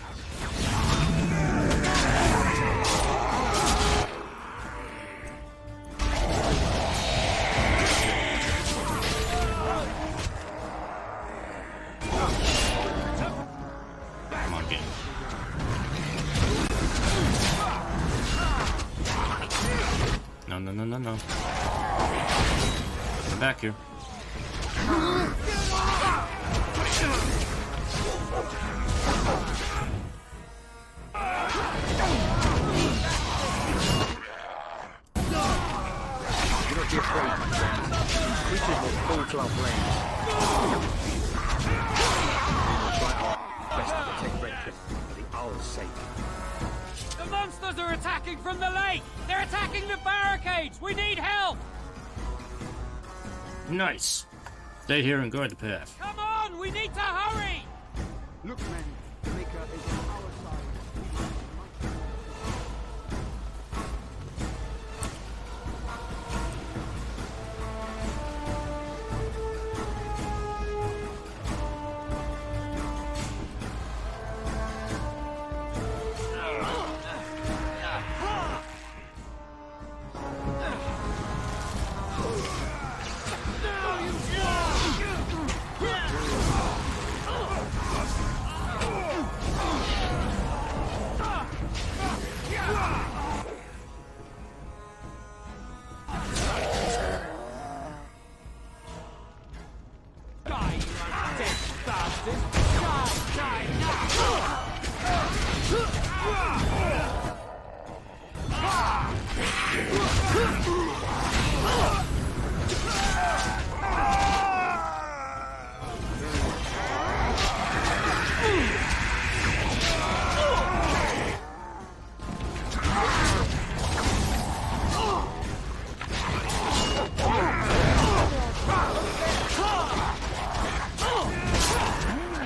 Come on, game. No. Get back here. Be afraid. Creatures will fall to our blades. We will try our best to protect Redcliffe for the Arl's sake. The monsters are attacking from the lake! They're attacking the barricades! We need help! Nice. Stay here and guard the path. Come on! We need to hurry! Look, men, the Maker is on our side.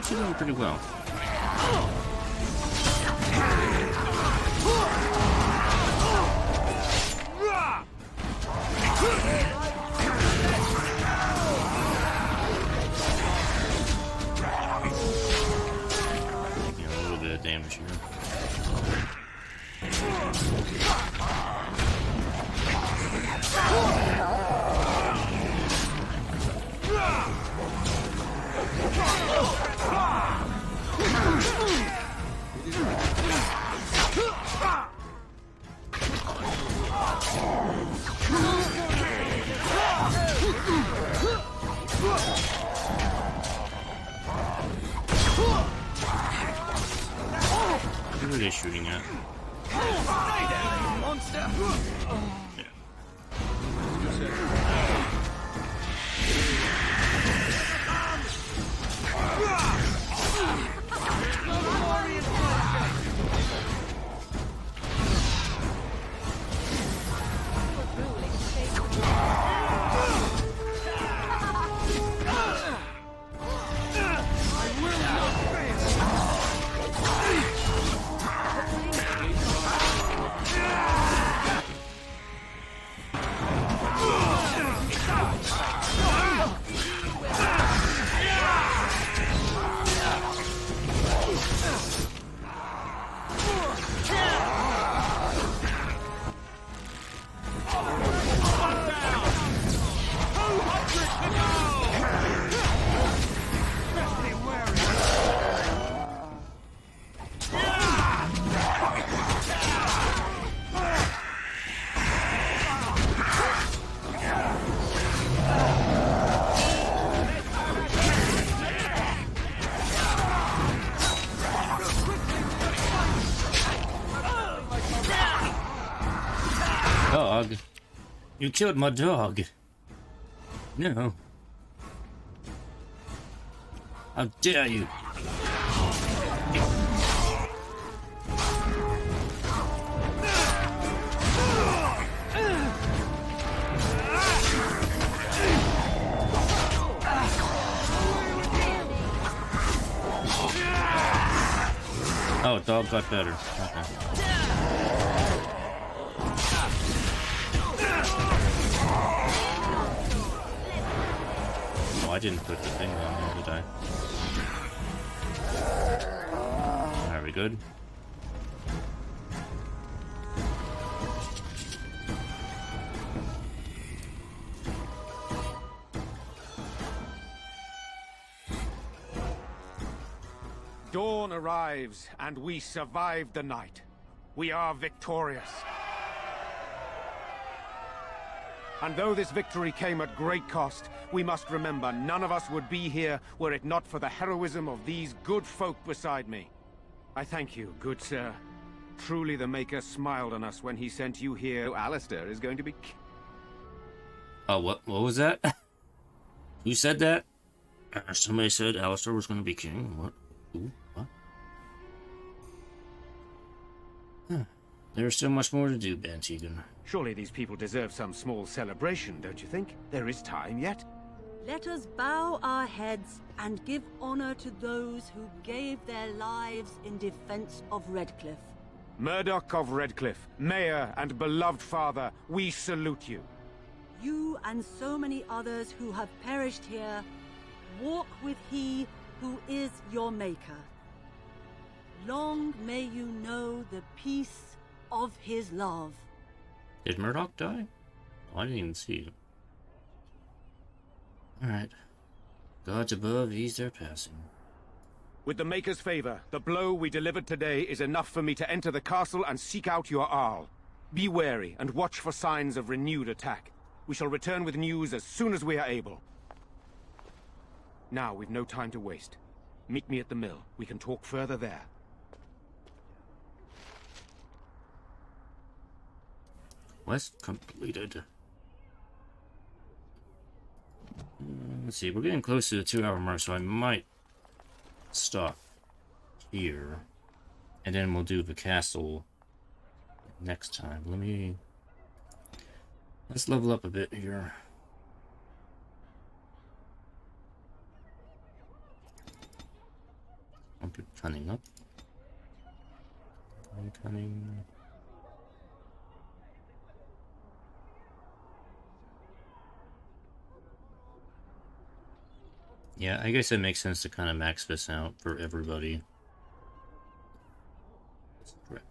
Doing pretty well. Taking a little bit of damage here. Who are they shooting at? Monster! Dog. You killed my dog. No. How dare you? Oh, dog got better. Okay. I didn't put the thing on there, did I? Are we good? Dawn arrives, and we survive the night. We are victorious. And though this victory came at great cost, we must remember none of us would be here were it not for the heroism of these good folk beside me. I thank you, good sir. Truly the Maker smiled on us when he sent you here. Alistair is going to be... Oh, what was that? Who said that? Somebody said Alistair was going to be king. What? Who? What? Huh. There's so much more to do, Bantegan. Surely these people deserve some small celebration, don't you think? There is time yet. Let us bow our heads and give honor to those who gave their lives in defense of Redcliffe. Murdoch of Redcliffe, Mayor and beloved father, we salute you. You and so many others who have perished here, walk with he who is your Maker. Long may you know the peace of his love. Did Murdoch die? Oh, I didn't even see it. Alright. Gods above, ease their passing. With the Maker's favor, the blow we delivered today is enough for me to enter the castle and seek out your Arl. Be wary and watch for signs of renewed attack. We shall return with news as soon as we are able. Now, we've no time to waste. Meet me at the mill. We can talk further there. Quest completed. Let's see, we're getting close to the 2-hour mark, so I might stop here. And then we'll do the castle next time. Let's level up a bit here. I'll put cunning up. Cunning. Yeah, I guess it makes sense to kind of max this out for everybody. That's correct.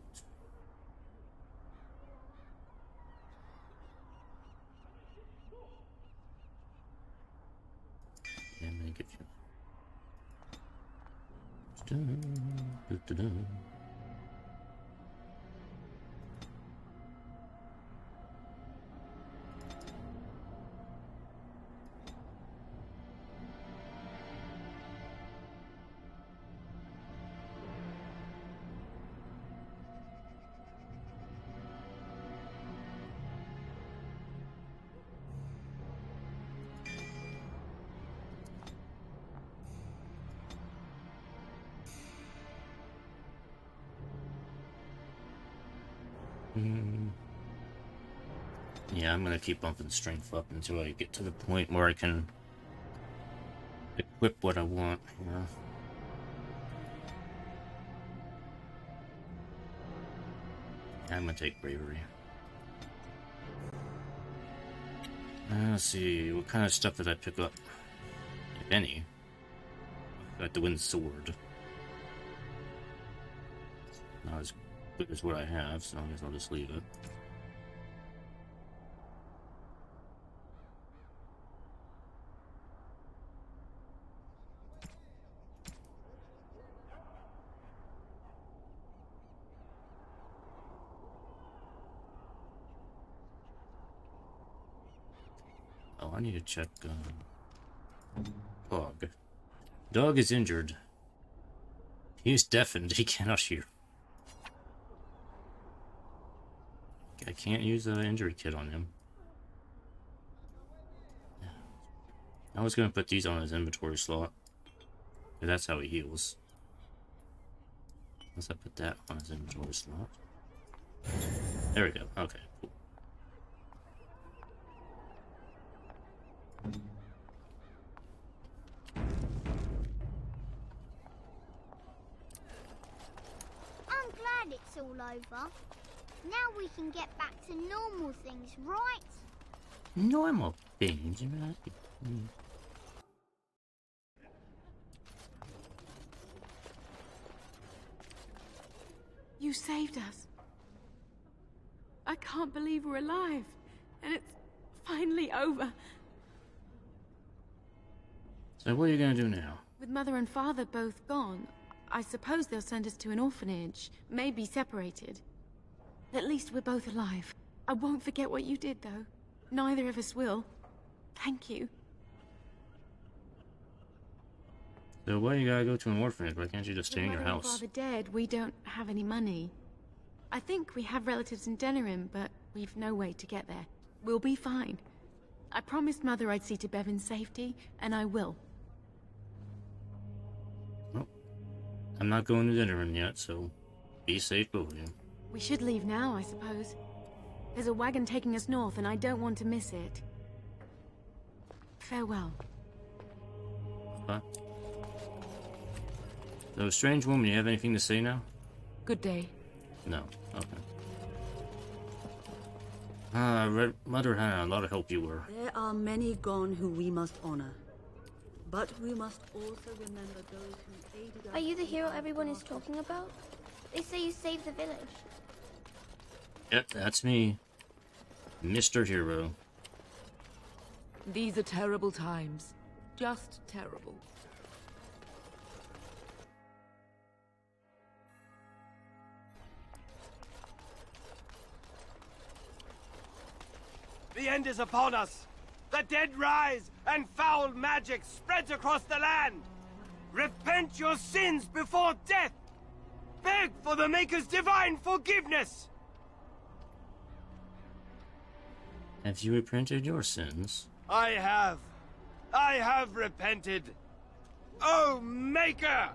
Yeah, I'm gonna give you... Yeah, I'm gonna keep bumping strength up until I get to the point where I can equip what I want, you know? Yeah, I'm gonna take bravery. Let's see, what kind of stuff did I pick up? If any. Got the wind sword. Not as good as what I have, so I guess I'll just leave it. Oh, I need to check Dog. Dog is injured. He is deafened. He cannot hear. I can't use the injury kit on him. I was going to put these on his inventory slot. That's how he heals. Unless I put that on his inventory slot. There we go. Okay, cool. I'm glad it's all over. Now we can get back to normal things, right? Normal things, right? You saved us. I can't believe we're alive. And it's finally over. So what are you gonna do now? With Mother and Father both gone, I suppose they'll send us to an orphanage. Maybe separated. At least we're both alive. I won't forget what you did, though. Neither of us will. Thank you. So why you gotta go to an orphanage? Why can't you just stay in your With Mother and house? Father dead, we don't have any money. I think we have relatives in Denerim, but we've no way to get there. We'll be fine. I promised Mother I'd see to Bevan's safety, and I will. Well, I'm not going to dinner yet, so be safe, both of you. We should leave now, I suppose. There's a wagon taking us north, and I don't want to miss it. Farewell. Huh? So, strange woman, you have anything to say now? Good day. No. Okay. Mother had a lot of help you were. There are many gone who we must honor. But we must also remember those who aided us. Are you the hero everyone is talking about? They say you saved the village. Yep, that's me. Mr. Hero. These are terrible times. Just terrible. The end is upon us! The dead rise, and foul magic spreads across the land! Repent your sins before death! Beg for the Maker's divine forgiveness! Have you repented your sins? I have. I have repented. Oh, Maker!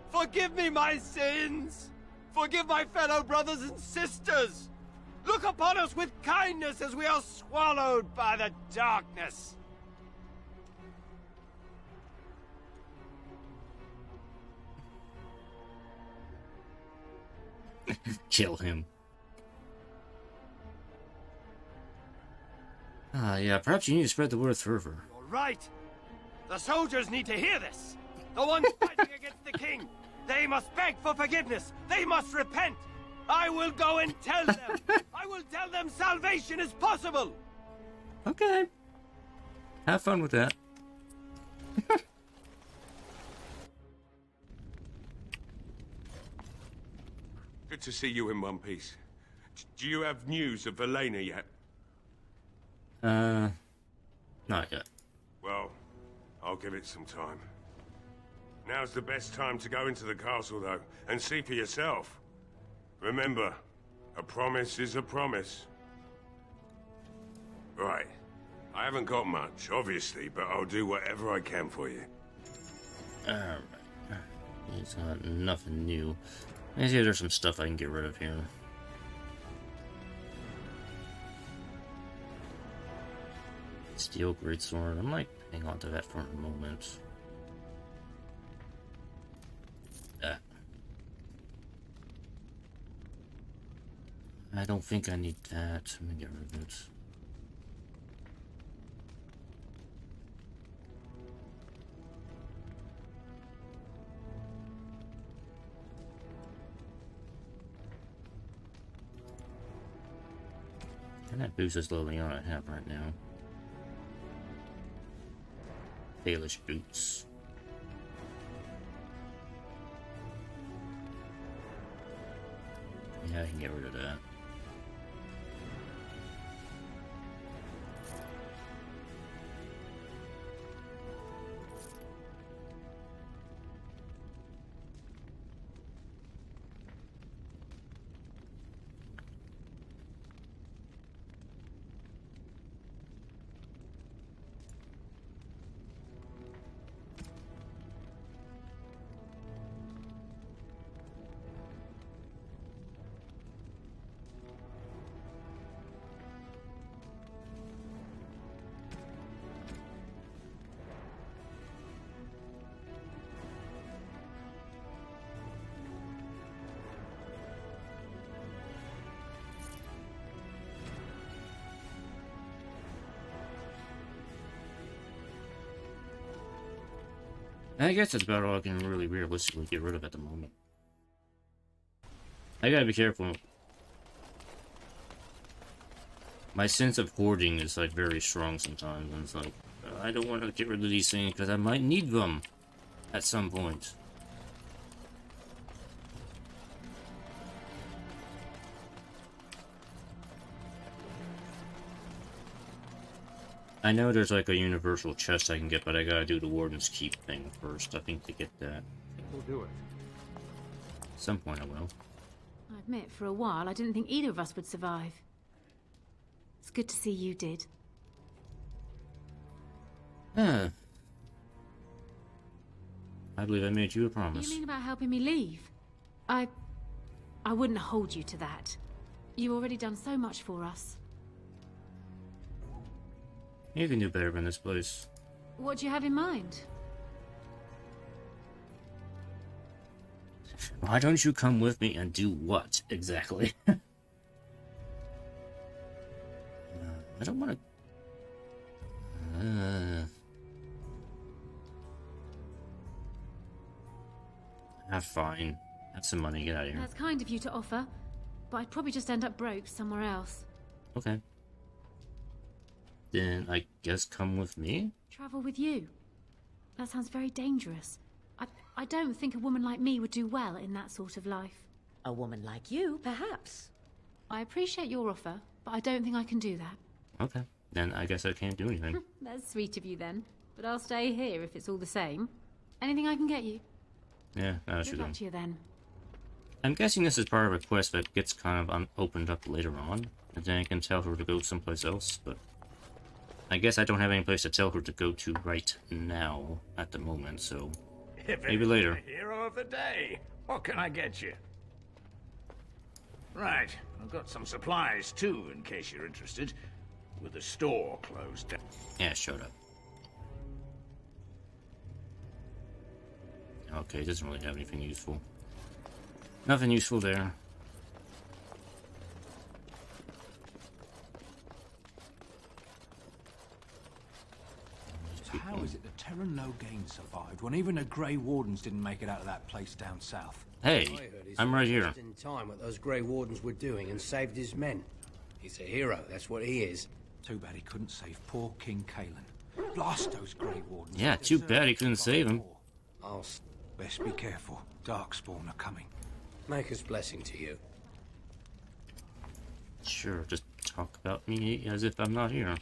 Forgive me my sins! Forgive my fellow brothers and sisters! Look upon us with kindness as we are swallowed by the darkness! Kill him. Yeah, perhaps you need to spread the word further. You're right! The soldiers need to hear this! The ones fighting against the king! They must beg for forgiveness! They must repent! I will go and tell them! I will tell them salvation is possible! Okay. Have fun with that. Good to see you in one piece. Do you have news of Elena yet? Not yet. Well, I'll give it some time. Now's the best time to go into the castle, though, and see for yourself. Remember, a promise is a promise. Right. I haven't got much, obviously, but I'll do whatever I can for you. Alright. It's nothing new. I see there's some stuff I can get rid of here. Steel greatsword. I might hang on to that for a moment. I don't think I need that. Let me get rid of it. And that boost is lowly on I have right now. Baelish boots. Yeah, I can get rid of that. I guess that's about all I can really realistically get rid of at the moment. I gotta be careful. My sense of hoarding is like very strong sometimes, and it's like, I don't want to get rid of these things because I might need them at some point. I know there's like a universal chest I can get, but I gotta do the Warden's Keep thing first, I think, to get that. We'll do it. At some point I will. I admit, for a while, I didn't think either of us would survive. It's good to see you did. I believe I made you a promise. You mean about helping me leave? I wouldn't hold you to that. You've already done so much for us. You can do better than this place. What do you have in mind? Why don't you come with me and do what, exactly? I don't want to... fine. Have some money, get out of here. That's kind of you to offer, but I'd probably just end up broke somewhere else. Okay. Then I guess come with me? Travel with you? That sounds very dangerous. I don't think a woman like me would do well in that sort of life. A woman like you, perhaps. I appreciate your offer, but I don't think I can do that. Okay. Then I guess I can't do anything. That's sweet of you then, but I'll stay here if it's all the same. Anything I can get you? Yeah, that's Good true. luck to you then. I'm guessing this is part of a quest that gets kind of opened up later on, and then I can tell her to go someplace else, but I guess I don't have any place to tell her to go to right now at the moment, so maybe later. Hero of the day. What can I get you? Right, I've got some supplies too, in case you're interested. With the store closed down. Yeah, shut up. Okay, it doesn't really have anything useful. Nothing useful there. How is it the Terran Logain survived when even the Grey Wardens didn't make it out of that place down south? Hey, I'm right here. In time, what those Grey Wardens were doing, and saved his men. He's a hero. That's what he is. Too bad he couldn't save poor King Kalen. Blast those Grey Wardens. Yeah, too bad he couldn't save him. I'll best be careful. Darkspawn are coming. Maker's blessing to you. Sure, just talk about me as if I'm not here.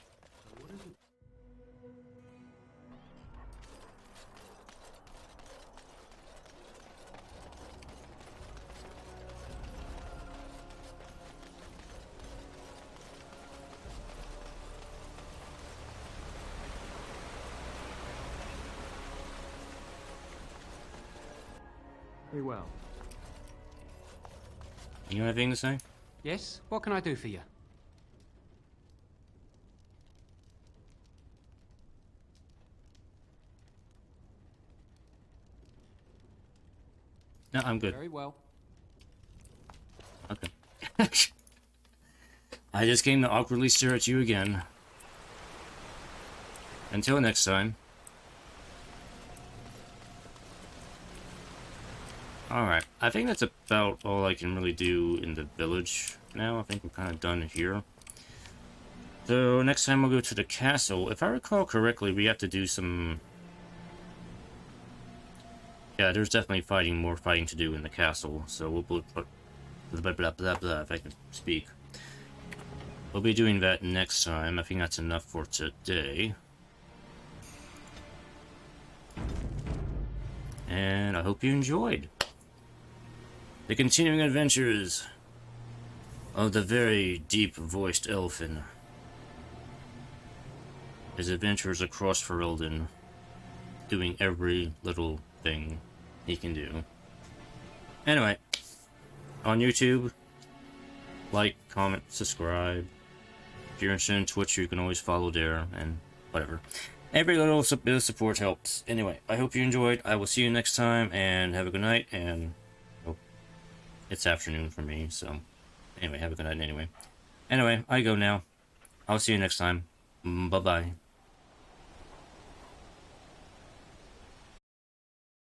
Very well. You have anything to say? Yes? What can I do for you? No, I'm good. Very well. Okay. I just came to awkwardly stare at you again. Until next time. Alright, I think that's about all I can really do in the village now. I think we're kind of done here. So, next time we'll go to the castle. If I recall correctly, we have to do some... Yeah, there's definitely more fighting to do in the castle. So we'll put... Blah, blah, blah, blah, if I can speak. We'll be doing that next time. I think that's enough for today. And I hope you enjoyed the continuing adventures of the very deep-voiced elfin. His adventures across Ferelden, doing every little thing he can do. Anyway, on YouTube, like, comment, subscribe. If you're interested in Twitch, you can always follow there, and whatever. Every little bit of support helps. Anyway, I hope you enjoyed. I will see you next time, and have a good night, and... It's afternoon for me, so... Anyway, have a good night anyway. Anyway, I go now. I'll see you next time. Bye-bye.